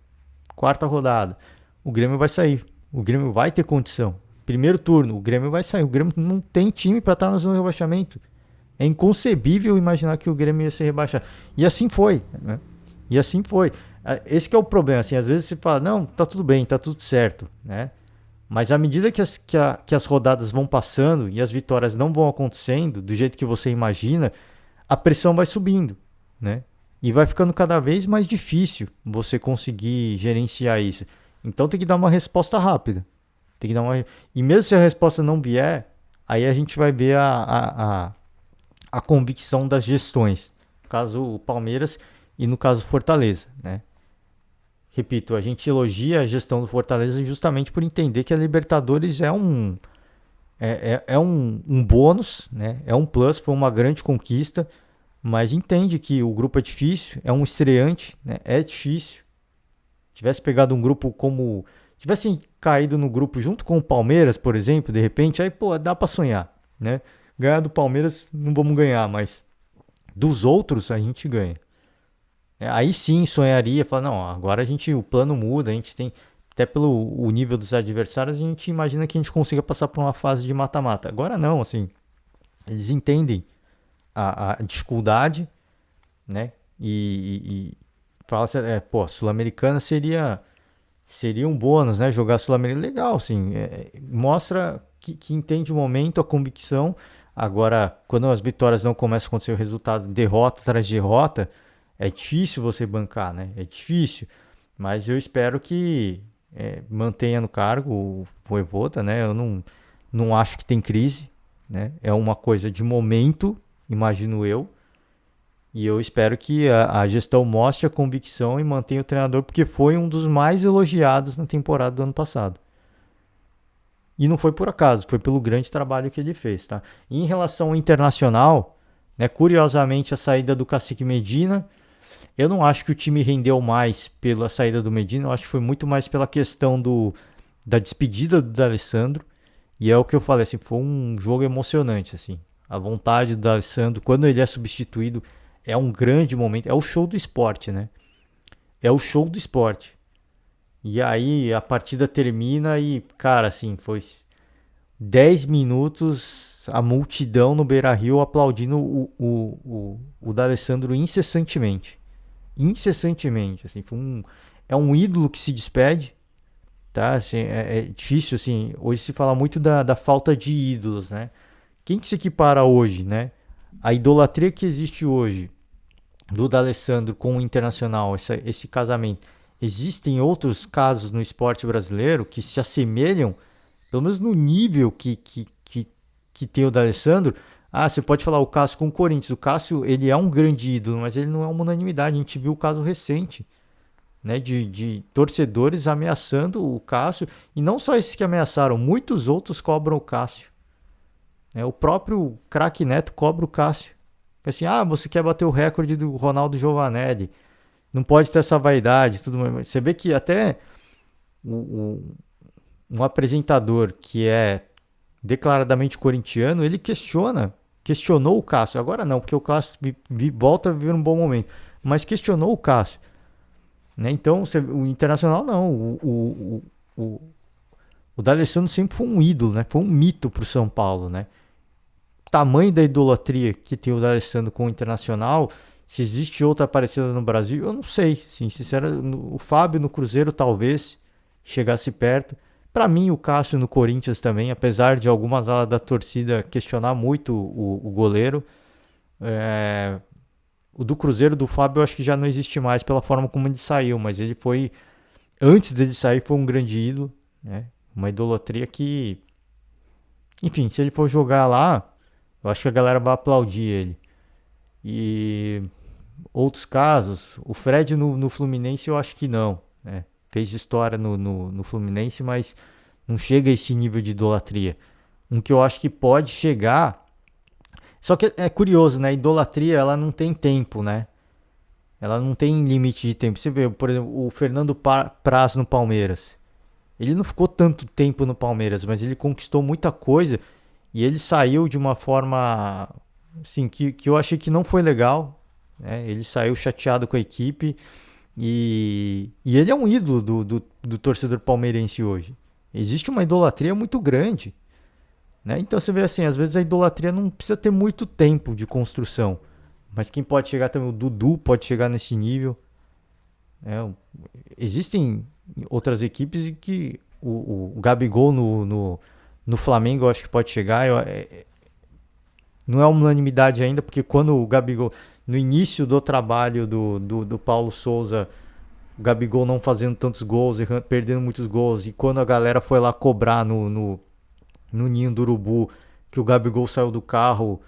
Quarta rodada. O Grêmio vai sair. O Grêmio vai ter condição. Primeiro turno, o Grêmio vai sair. O Grêmio não tem time para estar na zona de rebaixamento. É inconcebível imaginar que o Grêmio ia ser rebaixado. E assim foi, né? E assim foi. Esse que é o problema. Assim, às vezes você fala, não, tá tudo bem, tá tudo certo, né? Mas à medida que as rodadas vão passando e as vitórias não vão acontecendo do jeito que você imagina, a pressão vai subindo, né? E vai ficando cada vez mais difícil você conseguir gerenciar isso. Então tem que dar uma resposta rápida. E mesmo se a resposta não vier aí a gente vai ver a convicção das gestões. No caso, o Palmeiras e no caso, Fortaleza, né? Repito, a gente elogia a gestão do Fortaleza justamente por entender que a Libertadores é um bônus, né? É um plus, foi uma grande conquista, mas entende que o grupo é difícil, é um estreante, né? É difícil. Tivesse pegado um grupo como... Tivessem caído no grupo junto com o Palmeiras, por exemplo, de repente, aí, pô, dá pra sonhar, né? Ganhar do Palmeiras não vamos ganhar, mas dos outros a gente ganha. Aí sim sonharia, falar, não, agora o plano muda, a gente tem, até pelo o nível dos adversários, a gente imagina que a gente consiga passar por uma fase de mata-mata. Agora não, assim, eles entendem a dificuldade, né? E fala assim, pô, Sul-Americana seria um bônus, né? Jogar Sul-Americana legal, assim, mostra que entende o momento, a convicção. Agora, quando as vitórias não começam a acontecer o resultado, derrota atrás de derrota, é difícil você bancar, né? É difícil. Mas eu espero que mantenha no cargo o Vojvoda, né? Eu não acho que tem crise, né? É uma coisa de momento, imagino eu. E eu espero que a gestão mostre a convicção e mantenha o treinador, porque foi um dos mais elogiados na temporada do ano passado. E não foi por acaso, foi pelo grande trabalho que ele fez, tá? E em relação ao Internacional, né, curiosamente a saída do Cacique Medina, eu não acho que o time rendeu mais pela saída do Medina, eu acho que foi muito mais pela questão da despedida do D'Alessandro. E é o que eu falei, assim, foi um jogo emocionante, assim. A vontade do D'Alessandro, quando ele é substituído, é um grande momento, é o show do esporte, né? É o show do esporte. E aí a partida termina e, cara, assim, foi 10 minutos a multidão no Beira-Rio aplaudindo o D'Alessandro incessantemente. Incessantemente, assim, é um ídolo que se despede, tá? Assim, é difícil, assim, hoje se fala muito da falta de ídolos, né? Quem que se equipara hoje, né? A idolatria que existe hoje do D'Alessandro com o Internacional, esse casamento. Existem outros casos no esporte brasileiro que se assemelham, pelo menos no nível que tem o D'Alessandro. Você pode falar o Cássio com o Corinthians. O Cássio, ele é um grande ídolo, mas ele não é uma unanimidade. A gente viu o caso recente, né, de torcedores ameaçando o Cássio. E não só esses que ameaçaram, muitos outros cobram o Cássio. O próprio craque Neto cobra o Cássio. Assim, você quer bater o recorde do Ronaldo Giovanelli, não pode ter essa vaidade, tudo mais. Você vê que até um apresentador que é declaradamente corintiano, ele questionou o Cássio. Agora não, porque o Cássio volta a viver um bom momento, mas questionou o Cássio, né? Então, o Internacional não, o D'Alessandro sempre foi um ídolo, né? Foi um mito para o São Paulo, né? Tamanho da idolatria que tem o D'Alessandro com o Internacional, se existe outra parecida no Brasil, eu não sei. Sim, sinceramente, o Fábio no Cruzeiro talvez chegasse perto. Para mim, o Cássio no Corinthians também, apesar de algumas alas da torcida questionar muito o goleiro. O do Cruzeiro, do Fábio, eu acho que já não existe mais pela forma como ele saiu, mas ele foi, antes dele sair, foi um grande ídolo, né? Uma idolatria que, enfim, se ele for jogar lá, eu acho que a galera vai aplaudir ele. E outros casos, o Fred no Fluminense eu acho que não, né? Fez história no Fluminense, mas não chega a esse nível de idolatria. Um que eu acho que pode chegar. Só que é curioso, né? A idolatria, ela não tem tempo, né? Ela não tem limite de tempo. Você vê, por exemplo, o Fernando Praz no Palmeiras. Ele não ficou tanto tempo no Palmeiras, mas ele conquistou muita coisa. E ele saiu de uma forma assim, que eu achei que não foi legal, né? Ele saiu chateado com a equipe. E ele é um ídolo do torcedor palmeirense hoje. Existe uma idolatria muito grande, né? Então você vê assim, às vezes a idolatria não precisa ter muito tempo de construção. Mas quem pode chegar também, o Dudu pode chegar nesse nível, né? Existem outras equipes em que o Gabigol no Flamengo eu acho que pode chegar. Não é uma unanimidade ainda, porque quando o Gabigol, no início do trabalho do Paulo Souza, o Gabigol não fazendo tantos gols, perdendo muitos gols, e quando a galera foi lá cobrar no Ninho do Urubu, que o Gabigol saiu do carro,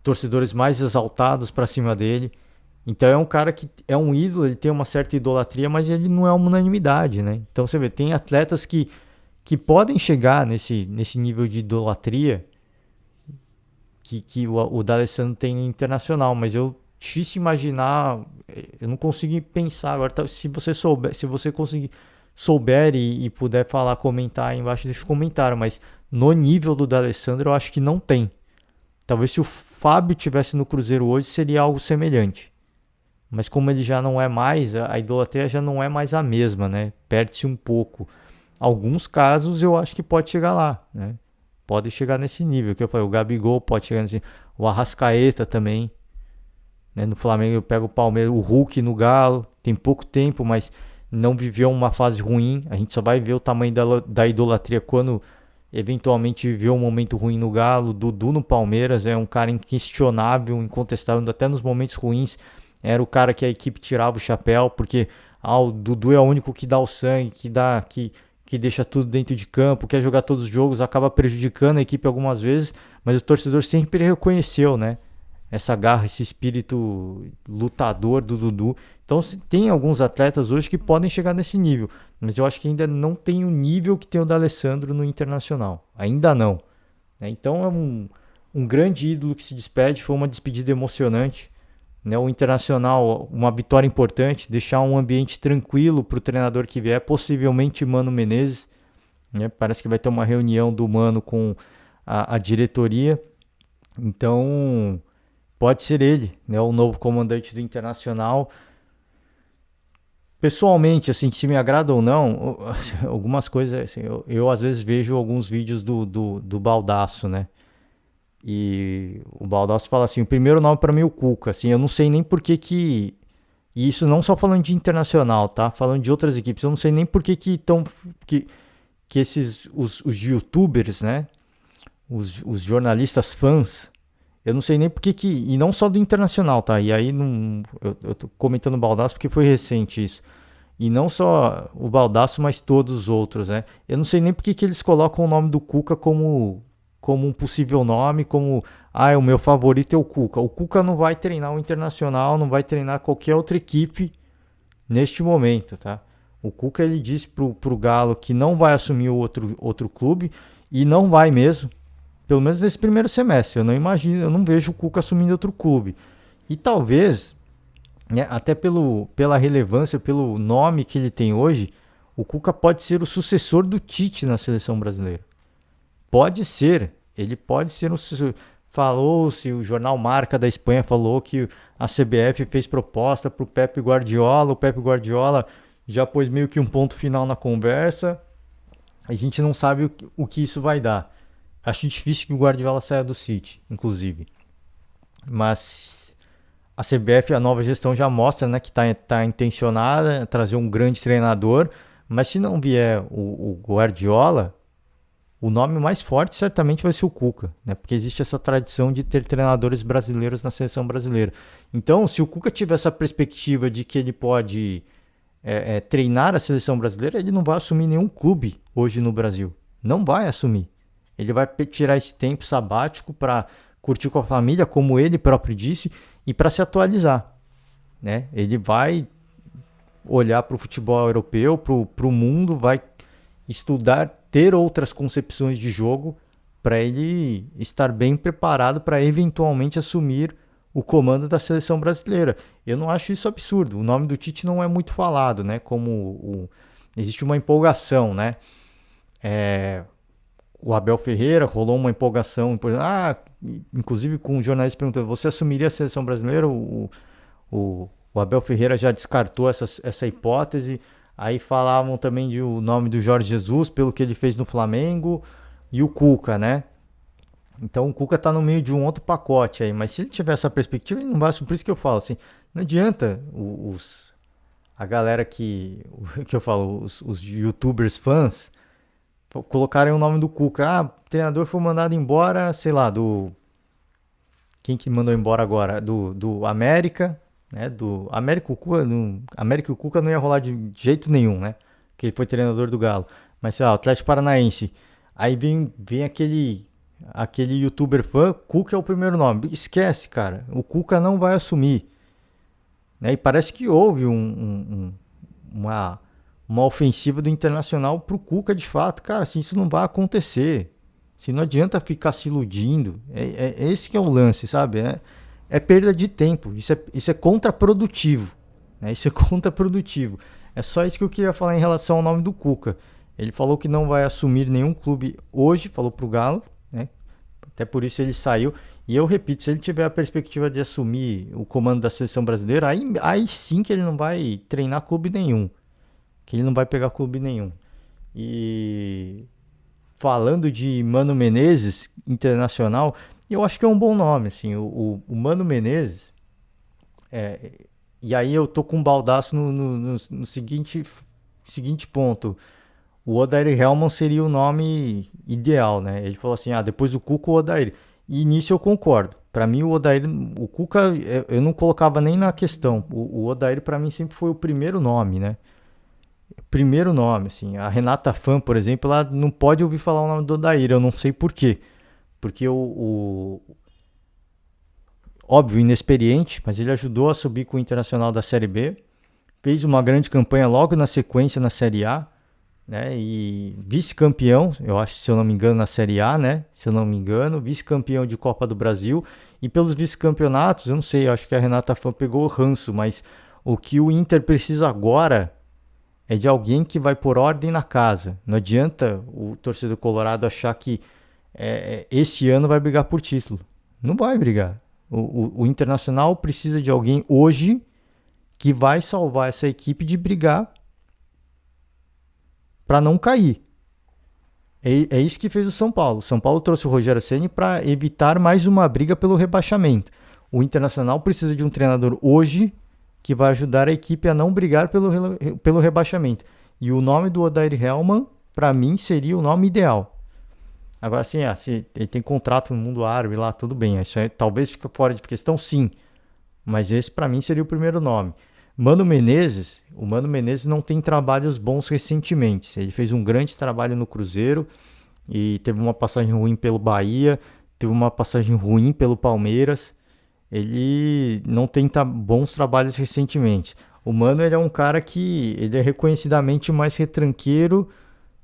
torcedores mais exaltados para cima dele. Então é um cara que é um ídolo, ele tem uma certa idolatria, mas ele não é uma unanimidade, né? Então você vê, tem atletas que podem chegar nesse nível de idolatria que o D'Alessandro tem no internacional, mas difícil imaginar, eu não consigo pensar agora, se você souber, se você conseguir souber e puder falar, comentar aí embaixo, deixa um comentário, mas no nível do D'Alessandro eu acho que não tem. Talvez se o Fábio tivesse no Cruzeiro hoje seria algo semelhante. Mas como ele já não é mais, a idolatria já não é mais a mesma, né? Perde-se um pouco. Alguns casos eu acho que pode chegar lá, né? Pode chegar nesse nível, que eu falei, o Gabigol pode chegar nesse, o Arrascaeta também, né? No Flamengo eu pego o Palmeiras, o Hulk no Galo, tem pouco tempo, mas não viveu uma fase ruim. A gente só vai ver o tamanho da idolatria quando eventualmente viveu um momento ruim no Galo. Dudu no Palmeiras é um cara inquestionável, incontestável, até nos momentos ruins era o cara que a equipe tirava o chapéu, porque o Dudu é o único que dá o sangue, que deixa tudo dentro de campo, quer jogar todos os jogos, acaba prejudicando a equipe algumas vezes, mas o torcedor sempre reconheceu, né? Essa garra, esse espírito lutador do Dudu. Então tem alguns atletas hoje que podem chegar nesse nível, mas eu acho que ainda não tem o nível que tem o D'Alessandro no Internacional. Ainda não. Então é um grande ídolo que se despede, foi uma despedida emocionante. Né, o Internacional, uma vitória importante, deixar um ambiente tranquilo para o treinador que vier, possivelmente Mano Menezes. Né, parece que vai ter uma reunião do Mano com a diretoria. Então, pode ser ele, né, o novo comandante do Internacional. Pessoalmente, assim, se me agrada ou não, algumas coisas, assim, eu às vezes vejo alguns vídeos do Baldasso, né? E o Baldassi fala assim, o primeiro nome para mim é o Cuca, assim, eu não sei nem por que e isso não só falando de Internacional, tá? Falando de outras equipes, eu não sei nem por que que esses, os YouTubers, né? Os jornalistas fãs, eu não sei nem por que e não só do Internacional, tá? E aí não, eu tô comentando o Baldassi porque foi recente isso. E não só o Baldasso, mas todos os outros, né? Eu não sei nem por que eles colocam o nome do Cuca como um possível nome, como o meu favorito é o Cuca. O Cuca não vai treinar o Internacional, não vai treinar qualquer outra equipe neste momento, tá? O Cuca ele disse pro Galo que não vai assumir o outro clube e não vai mesmo, pelo menos nesse primeiro semestre. Eu não imagino, eu não vejo o Cuca assumindo outro clube. E talvez, né, até pela relevância, pelo nome que ele tem hoje, o Cuca pode ser o sucessor do Tite na seleção brasileira. Pode ser, ele pode ser um sucessor. Falou-se, o jornal Marca da Espanha falou que a CBF fez proposta para o Pepe Guardiola. O Pepe Guardiola já pôs meio que um ponto final na conversa. A gente não sabe o que isso vai dar. Acho difícil que o Guardiola saia do City, inclusive. Mas a CBF, a nova gestão já mostra, né, que tá intencionada a trazer um grande treinador. Mas se não vier o Guardiola, o nome mais forte certamente vai ser o Cuca, né? Porque existe essa tradição de ter treinadores brasileiros na seleção brasileira. Então, se o Cuca tiver essa perspectiva de que ele pode treinar a seleção brasileira, ele não vai assumir nenhum clube hoje no Brasil. Não vai assumir. Ele vai tirar esse tempo sabático para curtir com a família, como ele próprio disse, e para se atualizar, né? Ele vai olhar para o futebol europeu, para o mundo, vai estudar, ter outras concepções de jogo para ele estar bem preparado para eventualmente assumir o comando da seleção brasileira. Eu não acho isso absurdo. O nome do Tite não é muito falado, né? Existe uma empolgação, né? O Abel Ferreira rolou uma empolgação, inclusive com um jornalista perguntando: você assumiria a seleção brasileira? O Abel Ferreira já descartou essa hipótese. Aí falavam também o nome do Jorge Jesus, pelo que ele fez no Flamengo, e o Cuca, né? Então o Cuca tá no meio de um outro pacote aí, mas se ele tiver essa perspectiva, ele não vai assumir. Por isso que eu falo assim, não adianta a galera que eu falo, os YouTubers fãs, colocarem o nome do Cuca. O treinador foi mandado embora, sei lá, quem que mandou embora agora? Do América, né? Do América, América o Cuca não ia rolar de jeito nenhum, né? Porque ele foi treinador do Galo. Mas sei lá, o Atlético Paranaense. Aí vem aquele aquele youtuber fã, Cuca é o primeiro nome. Esquece, cara. O Cuca não vai assumir. Né? E parece que houve uma ofensiva do Internacional pro Cuca de fato. Cara, assim, isso não vai acontecer. Se não adianta ficar se iludindo. É esse que é o lance, sabe? É perda de tempo. Isso é contraprodutivo. Né? Isso é contraprodutivo. É só isso que eu queria falar em relação ao nome do Cuca. Ele falou que não vai assumir nenhum clube hoje, falou pro Galo, né? Até por isso ele saiu. E eu repito, se ele tiver a perspectiva de assumir o comando da seleção brasileira, aí sim que ele não vai treinar clube nenhum. Que ele não vai pegar clube nenhum. E falando de Mano Menezes, internacional, eu acho que é um bom nome, assim, o Mano Menezes, e aí eu tô com um baldaço no seguinte ponto, o Odair Hellmann seria o nome ideal, né? Ele falou assim, depois do Cuca, o Odair. E nisso eu concordo. Para mim, o Cuca, eu não colocava nem na questão. O Odair, para mim, sempre foi o primeiro nome, né? Primeiro nome, assim. A Renata Fã, por exemplo, ela não pode ouvir falar o nome do Odair. Eu não sei por quê. Porque óbvio, inexperiente, mas ele ajudou a subir com o Internacional da Série B. Fez uma grande campanha logo na sequência na Série A. Né, e vice-campeão, eu acho, se eu não me engano, na Série A, né? Se eu não me engano, vice-campeão de Copa do Brasil. E pelos vice-campeonatos, eu não sei, eu acho que a Renata Fã pegou o ranço, mas o que o Inter precisa agora é de alguém que vai pôr ordem na casa. Não adianta o torcedor colorado achar que esse ano vai brigar por título. Não vai brigar. O Internacional precisa de alguém hoje que vai salvar essa equipe de brigar para não cair. É isso que fez o São Paulo. O São Paulo trouxe o Rogério Ceni para evitar mais uma briga pelo rebaixamento. O Internacional precisa de um treinador hoje que vai ajudar a equipe a não brigar pelo rebaixamento. E o nome do Odair Hellmann, para mim, seria o nome ideal. Agora, sim, se ele tem contrato no mundo árabe lá, tudo bem. Isso talvez fique fora de questão, sim. Mas esse, para mim, seria o primeiro nome. O Mano Menezes não tem trabalhos bons recentemente. Ele fez um grande trabalho no Cruzeiro e teve uma passagem ruim pelo Bahia, teve uma passagem ruim pelo Palmeiras. Ele não tem bons trabalhos recentemente. O Mano, ele é um cara que ele é reconhecidamente mais retranqueiro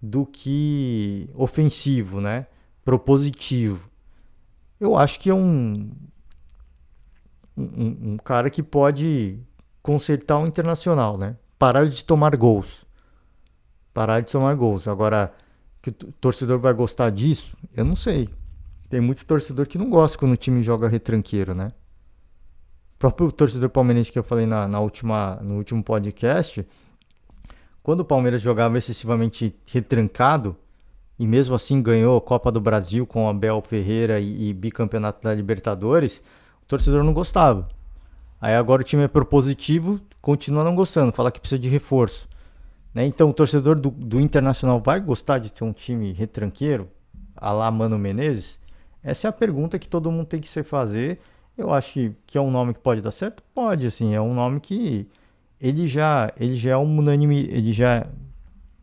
do que ofensivo, né? Propositivo. Eu acho que é um cara que pode consertar o Internacional, né? Parar de tomar gols. Agora, que o torcedor vai gostar disso, eu não sei. Tem muito torcedor que não gosta quando o time joga retranqueiro, né? O próprio torcedor palmeirense que eu falei no último podcast, quando o Palmeiras jogava excessivamente retrancado, e mesmo assim ganhou a Copa do Brasil com Abel Ferreira e bicampeonato da Libertadores, o torcedor não gostava. Aí agora o time é propositivo, continua não gostando, fala que precisa de reforço. Né? Então o torcedor do Internacional vai gostar de ter um time retranqueiro, a lá Mano Menezes? Essa é a pergunta que todo mundo tem que se fazer. Eu acho que é um nome que pode dar certo? Pode, assim, é um nome que ele já é unânime, ele já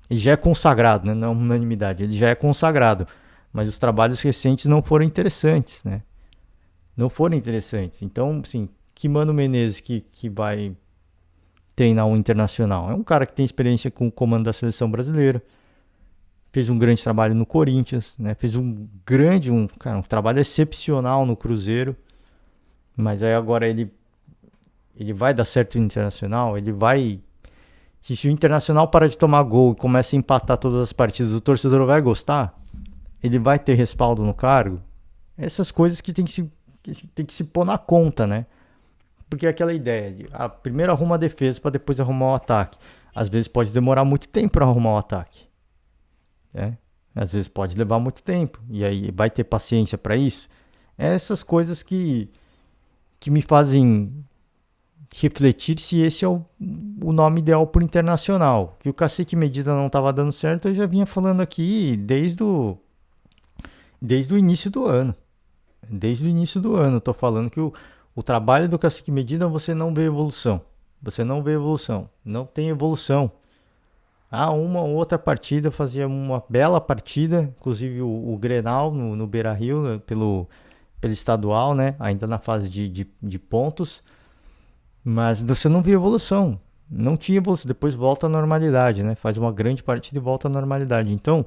é consagrado, né? Não é uma unanimidade, ele já é consagrado. Mas os trabalhos recentes não foram interessantes, né? Não foram interessantes. Então, assim, que Mano Menezes que vai treinar um Internacional? É um cara que tem experiência com o comando da seleção brasileira. Fez um grande trabalho no Corinthians, né? Fez um trabalho excepcional no Cruzeiro. Mas aí agora ele vai dar certo no Internacional? Ele vai... Se o Internacional para de tomar gol e começa a empatar todas as partidas, o torcedor vai gostar? Ele vai ter respaldo no cargo? Essas coisas que tem que se pôr na conta, né? Porque é aquela ideia de primeiro arruma a defesa para depois arrumar o ataque. Às vezes pode demorar muito tempo para arrumar o ataque. Né? Às vezes pode levar muito tempo. E aí vai ter paciência para isso? Essas coisas que me fazem refletir se esse é o nome ideal para o Internacional. Que o Cacique Medida não estava dando certo, eu já vinha falando aqui desde o início do ano. Desde o início do ano, estou falando que o trabalho do Cacique Medida você não vê evolução. Não tem evolução. Uma ou outra partida, fazia uma bela partida, inclusive o Grenal no Beira-Rio, né, pelo estadual, né? Ainda na fase de pontos. Mas você não via evolução. Não tinha evolução. Depois volta à normalidade, né? Faz uma grande partida e volta à normalidade. Então,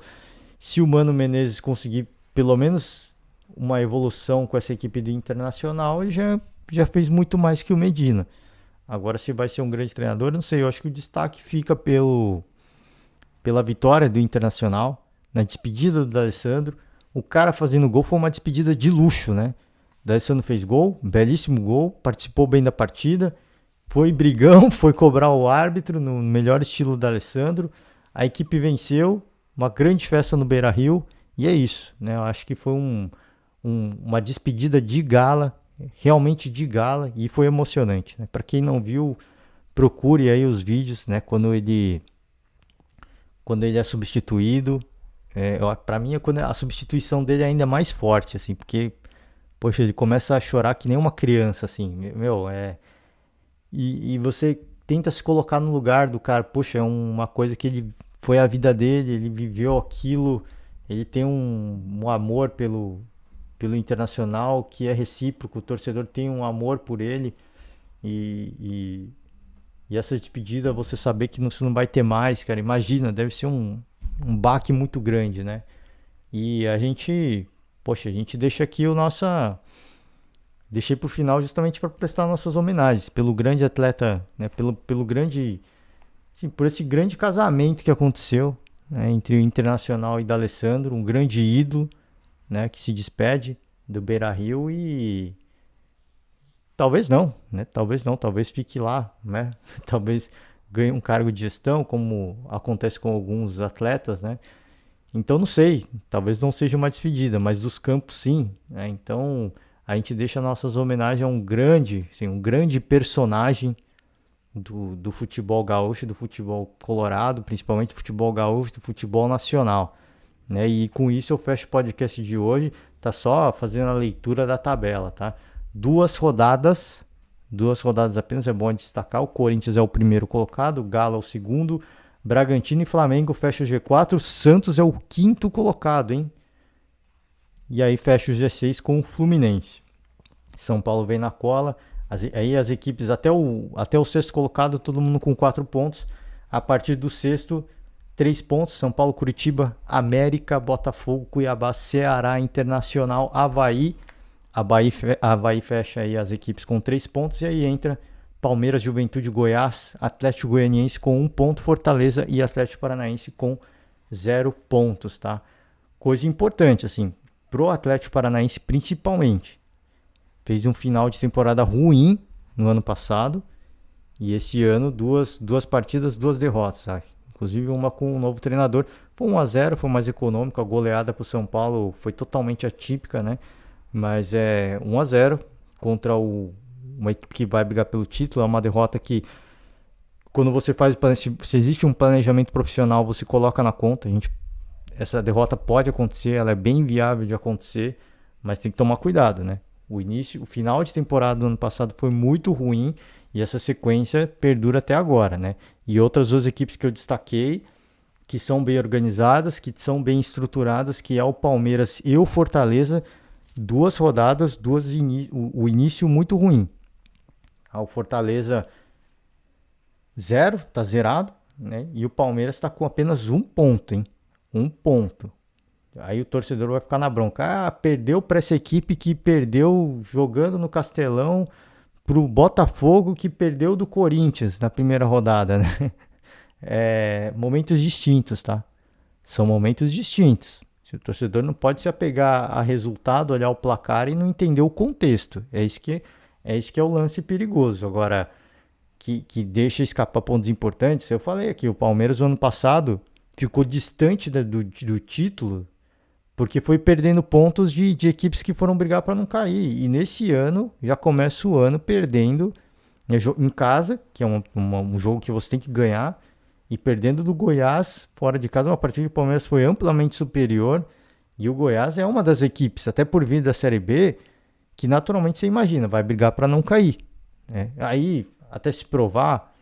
se o Mano Menezes conseguir pelo menos uma evolução com essa equipe do Internacional, ele já fez muito mais que o Medina. Agora, se vai ser um grande treinador, eu não sei. Eu acho que o destaque fica pela vitória do Internacional, na despedida do D'Alessandro. O cara fazendo gol foi uma despedida de luxo, né? O D'Alessandro fez gol, belíssimo gol, participou bem da partida, foi brigão, foi cobrar o árbitro no melhor estilo do D'Alessandro. A equipe venceu, uma grande festa no Beira-Rio, e é isso, né? Eu acho que foi uma despedida de gala, realmente de gala, e foi emocionante, né? Para quem não viu, procure aí os vídeos, né? Quando ele é substituído, para mim é quando a substituição dele é ainda mais forte, assim, porque, poxa, ele começa a chorar que nem uma criança, assim, meu, e você tenta se colocar no lugar do cara, poxa, é uma coisa que ele foi a vida dele, ele viveu aquilo, ele tem um amor pelo Internacional que é recíproco, o torcedor tem um amor por ele, e, e essa despedida, você saber que você não vai ter mais, cara, imagina, deve ser um baque muito grande, né? E a gente deixa aqui o nossa. Deixei pro final justamente para prestar nossas homenagens pelo grande atleta, né? Pelo grande. Assim, por esse grande casamento que aconteceu, né? Entre o Internacional e D'Alessandro, um grande ídolo, né? Que se despede do Beira-Rio e. Talvez não, né? Talvez não, talvez fique lá, né? Talvez ganhe um cargo de gestão, como acontece com alguns atletas, né? Então não sei, talvez não seja uma despedida, mas dos campos sim, né? Então a gente deixa nossas homenagens a um grande personagem do futebol gaúcho, do futebol colorado, principalmente do futebol gaúcho, do futebol nacional, né? E com isso eu fecho o podcast de hoje, tá só fazendo a leitura da tabela, tá? Duas rodadas apenas, é bom destacar. O Corinthians é o primeiro colocado, o Galo é o segundo, Bragantino e Flamengo fecham o G4, o Santos é o quinto colocado, hein? E aí fecha o G6 com o Fluminense. São Paulo vem na cola, aí as equipes até o sexto colocado, todo mundo com 4 pontos. A partir do sexto, 3 pontos, São Paulo, Curitiba, América, Botafogo, Cuiabá, Ceará, Internacional, Avaí. Avaí fecha aí as equipes com 3 pontos e aí entra Palmeiras, Juventude, Goiás, Atlético Goianiense com 1 ponto, Fortaleza e Atlético Paranaense com 0 pontos, tá? Coisa importante, assim, pro Atlético Paranaense principalmente. Fez um final de temporada ruim no ano passado e esse ano duas partidas, 2 derrotas, sabe? Inclusive uma com um novo treinador. Foi 1-0, foi mais econômico, a goleada pro São Paulo foi totalmente atípica, né? Mas é 1-0 contra uma equipe que vai brigar pelo título. É uma derrota que, quando você faz, se existe um planejamento profissional, você coloca na conta. Essa derrota pode acontecer, ela é bem viável de acontecer, mas tem que tomar cuidado, né? O final de temporada do ano passado foi muito ruim e essa sequência perdura até agora, né? E outras 2 equipes que eu destaquei, que são bem organizadas, que são bem estruturadas, que é o Palmeiras e o Fortaleza. 2 rodadas, o início muito ruim. O Fortaleza 0, tá zerado, né? E o Palmeiras está com apenas 1 ponto, hein? 1 ponto. Aí o torcedor vai ficar na bronca. Perdeu para essa equipe que perdeu jogando no Castelão pro Botafogo que perdeu do Corinthians na primeira rodada, né? Momentos distintos, tá? São momentos distintos. O torcedor não pode se apegar a resultado, olhar o placar e não entender o contexto. É isso que é o lance perigoso. Agora, que deixa escapar pontos importantes. Eu falei aqui, o Palmeiras no ano passado ficou distante do título porque foi perdendo pontos de equipes que foram brigar para não cair. E nesse ano, já começa o ano perdendo em casa, que é um jogo que você tem que ganhar, e perdendo do Goiás fora de casa, uma partida que o Palmeiras foi amplamente superior. E o Goiás é uma das equipes, até por vir da Série B, que naturalmente você imagina, vai brigar para não cair, né? Aí, até se provar,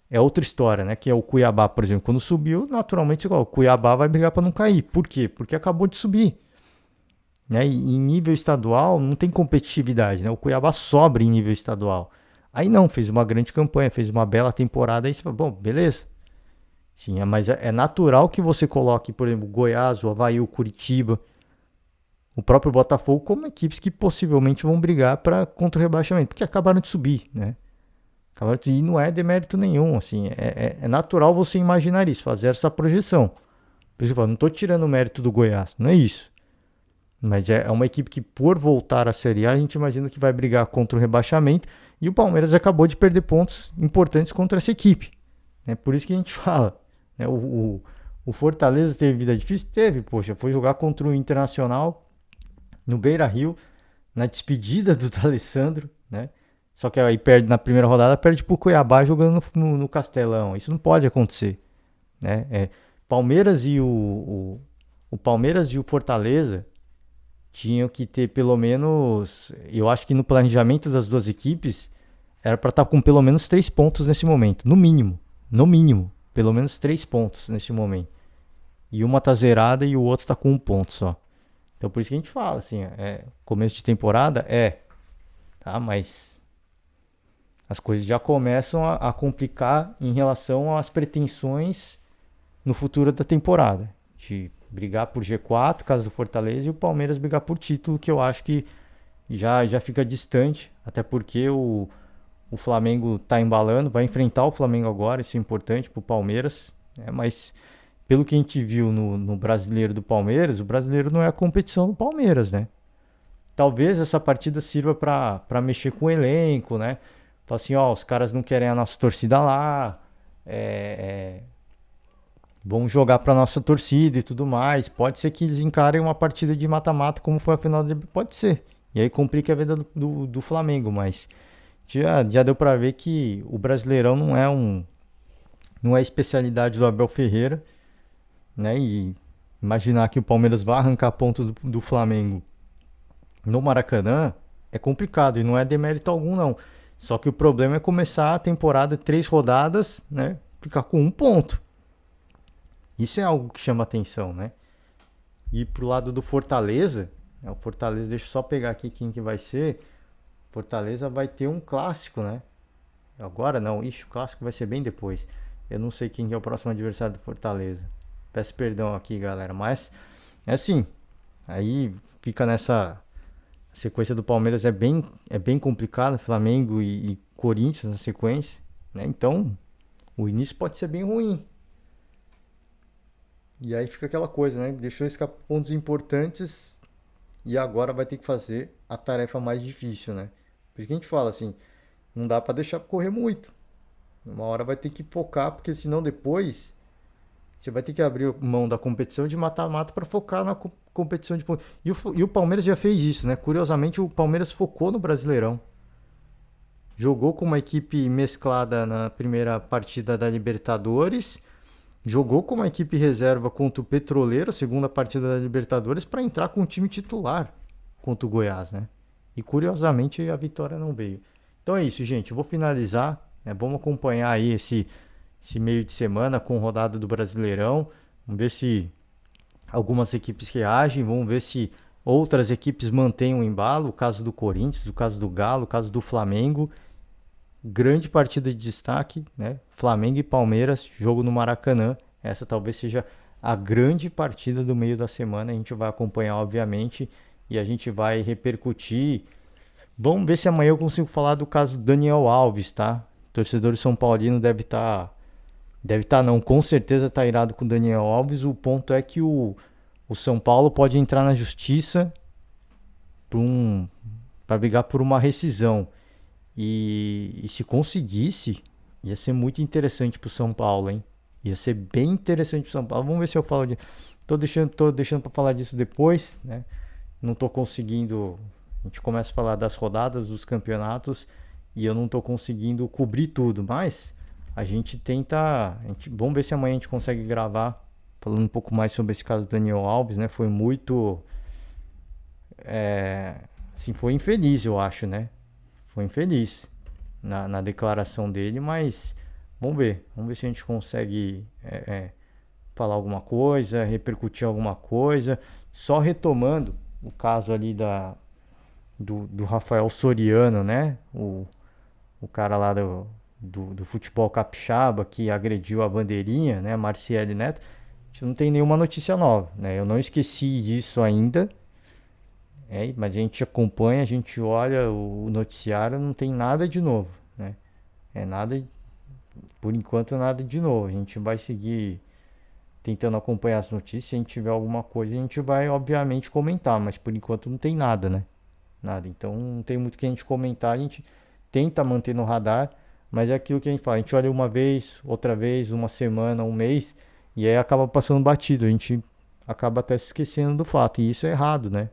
é outra história, né? Que é o Cuiabá, por exemplo. Quando subiu, naturalmente, o Cuiabá vai brigar para não cair. Por quê? Porque acabou de subir. Né? E em nível estadual não tem competitividade, né? O Cuiabá sobra em nível estadual. Aí não, fez uma grande campanha, fez uma bela temporada, aí você fala, bom, beleza. Sim, mas é natural que você coloque, por exemplo, o Goiás, o Avaí, o Curitiba, o próprio Botafogo como equipes que possivelmente vão brigar contra o rebaixamento, porque acabaram de subir, né? E não é demérito nenhum, assim, é natural você imaginar isso, fazer essa projeção. Por isso eu falo, não estou tirando o mérito do Goiás, não é isso. Mas é uma equipe que, por voltar à Série A, a gente imagina que vai brigar contra o rebaixamento. E o Palmeiras acabou de perder pontos importantes contra essa equipe. Né? Por isso que a gente fala. Né? O Fortaleza teve vida difícil? Teve, poxa. Foi jogar contra o Internacional no Beira-Rio, na despedida do D'Alessandro. Né? Só que aí perde na primeira rodada, perde pro Cuiabá jogando no Castelão. Isso não pode acontecer. Né? Palmeiras e o Palmeiras e o Fortaleza tinham que ter pelo menos. Eu acho que no planejamento das duas equipes era para estar com pelo menos 3 pontos nesse momento. No mínimo. No mínimo. Pelo menos 3 pontos nesse momento. E uma tá zerada e o outro tá com 1 ponto só. Então por isso que a gente fala, assim, começo de temporada tá? Mas as coisas já começam a complicar em relação às pretensões no futuro da temporada. De brigar por G4, caso do Fortaleza, e o Palmeiras brigar por título, que eu acho que já fica distante, até porque o Flamengo está embalando, vai enfrentar o Flamengo agora, isso é importante para o Palmeiras, né? Mas pelo que a gente viu no Brasileiro do Palmeiras, o Brasileiro não é a competição do Palmeiras, né? Talvez essa partida sirva para mexer com o elenco, né? Falar assim, ó, os caras não querem a nossa torcida lá, vão jogar para nossa torcida e tudo mais. Pode ser que eles encarem uma partida de mata-mata como foi a final de... Pode ser. E aí complica a vida do Flamengo, mas já deu para ver que o Brasileirão não é especialidade do Abel Ferreira, né? E imaginar que o Palmeiras vai arrancar ponto do Flamengo no Maracanã é complicado e não é demérito algum não. Só que o problema é começar a temporada 3 rodadas, né? Ficar com 1 ponto. Isso é algo que chama atenção, né? E pro lado do Fortaleza, o Fortaleza, deixa eu só pegar aqui quem que vai ser. Fortaleza vai ter um clássico, né? Agora não, o clássico vai ser bem depois. Eu não sei quem que é o próximo adversário do Fortaleza. Peço perdão aqui, galera, mas é assim. Aí fica nessa a sequência do Palmeiras é bem complicada, Flamengo e Corinthians na sequência, né? Então, o início pode ser bem ruim. E aí fica aquela coisa, né? Deixou escapar pontos importantes e agora vai ter que fazer a tarefa mais difícil, né? Por isso que a gente fala assim, não dá pra deixar correr muito. Uma hora vai ter que focar, porque senão depois você vai ter que abrir mão da competição de mata-mata para focar na competição de pontos. E o Palmeiras já fez isso, né? Curiosamente, o Palmeiras focou no Brasileirão. Jogou com uma equipe mesclada na primeira partida da Libertadores. Jogou com uma equipe reserva contra o Petroleiro, a segunda partida da Libertadores, para entrar com o time titular contra o Goiás, né? E curiosamente a vitória não veio. Então é isso, gente. Eu vou finalizar, né? Vamos acompanhar aí esse meio de semana com rodada do Brasileirão. Vamos ver se algumas equipes reagem. Vamos ver se outras equipes mantêm o embalo. O caso do Corinthians, o caso do Galo, o caso do Flamengo. Grande partida de destaque, né? Flamengo e Palmeiras, jogo no Maracanã. Essa talvez seja a grande partida do meio da semana. A gente vai acompanhar, obviamente, e a gente vai repercutir. Vamos ver se amanhã eu consigo falar do caso do Daniel Alves, tá? O torcedor São Paulino deve estar não, com certeza tá irado com o Daniel Alves. O ponto é que o São Paulo pode entrar na justiça para brigar por uma rescisão. E se conseguisse, ia ser muito interessante pro São Paulo, hein? Ia ser bem interessante pro São Paulo. Vamos ver se eu falo de. Tô deixando para falar disso depois, né? Não tô conseguindo. A gente começa a falar das rodadas, dos campeonatos, e eu não tô conseguindo cobrir tudo, mas a gente tenta. Vamos ver se amanhã a gente consegue gravar falando um pouco mais sobre esse caso do Daniel Alves, né? Foi muito. Assim, foi infeliz, eu acho, né? Foi infeliz na declaração dele, mas Vamos ver se a gente consegue falar alguma coisa, repercutir alguma coisa. Só retomando o caso ali do Rafael Soriano, né? O cara lá do futebol capixaba que agrediu a bandeirinha, né? Marciele Neto. A gente não tem nenhuma notícia nova, né? Eu não esqueci disso ainda, mas a gente acompanha, a gente olha o noticiário, não tem nada de novo, né? É nada, por enquanto nada de novo. A gente vai seguir tentando acompanhar as notícias. Se a gente tiver alguma coisa, a gente vai obviamente comentar, mas por enquanto não tem nada, né? Nada. Então não tem muito que a gente comentar, a gente tenta manter no radar, mas é aquilo que a gente fala, a gente olha uma vez, outra vez, uma semana, um mês, e aí acaba passando batido, a gente acaba até se esquecendo do fato, e isso é errado, né?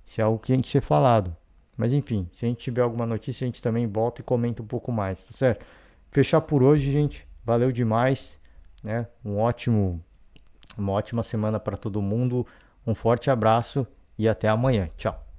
Isso é algo que tem que ser falado. Mas enfim, se a gente tiver alguma notícia, a gente também volta e comenta um pouco mais, tá certo? Fechar por hoje, gente. Valeu demais, né? Uma ótima semana para todo mundo. Um forte abraço e até amanhã. Tchau.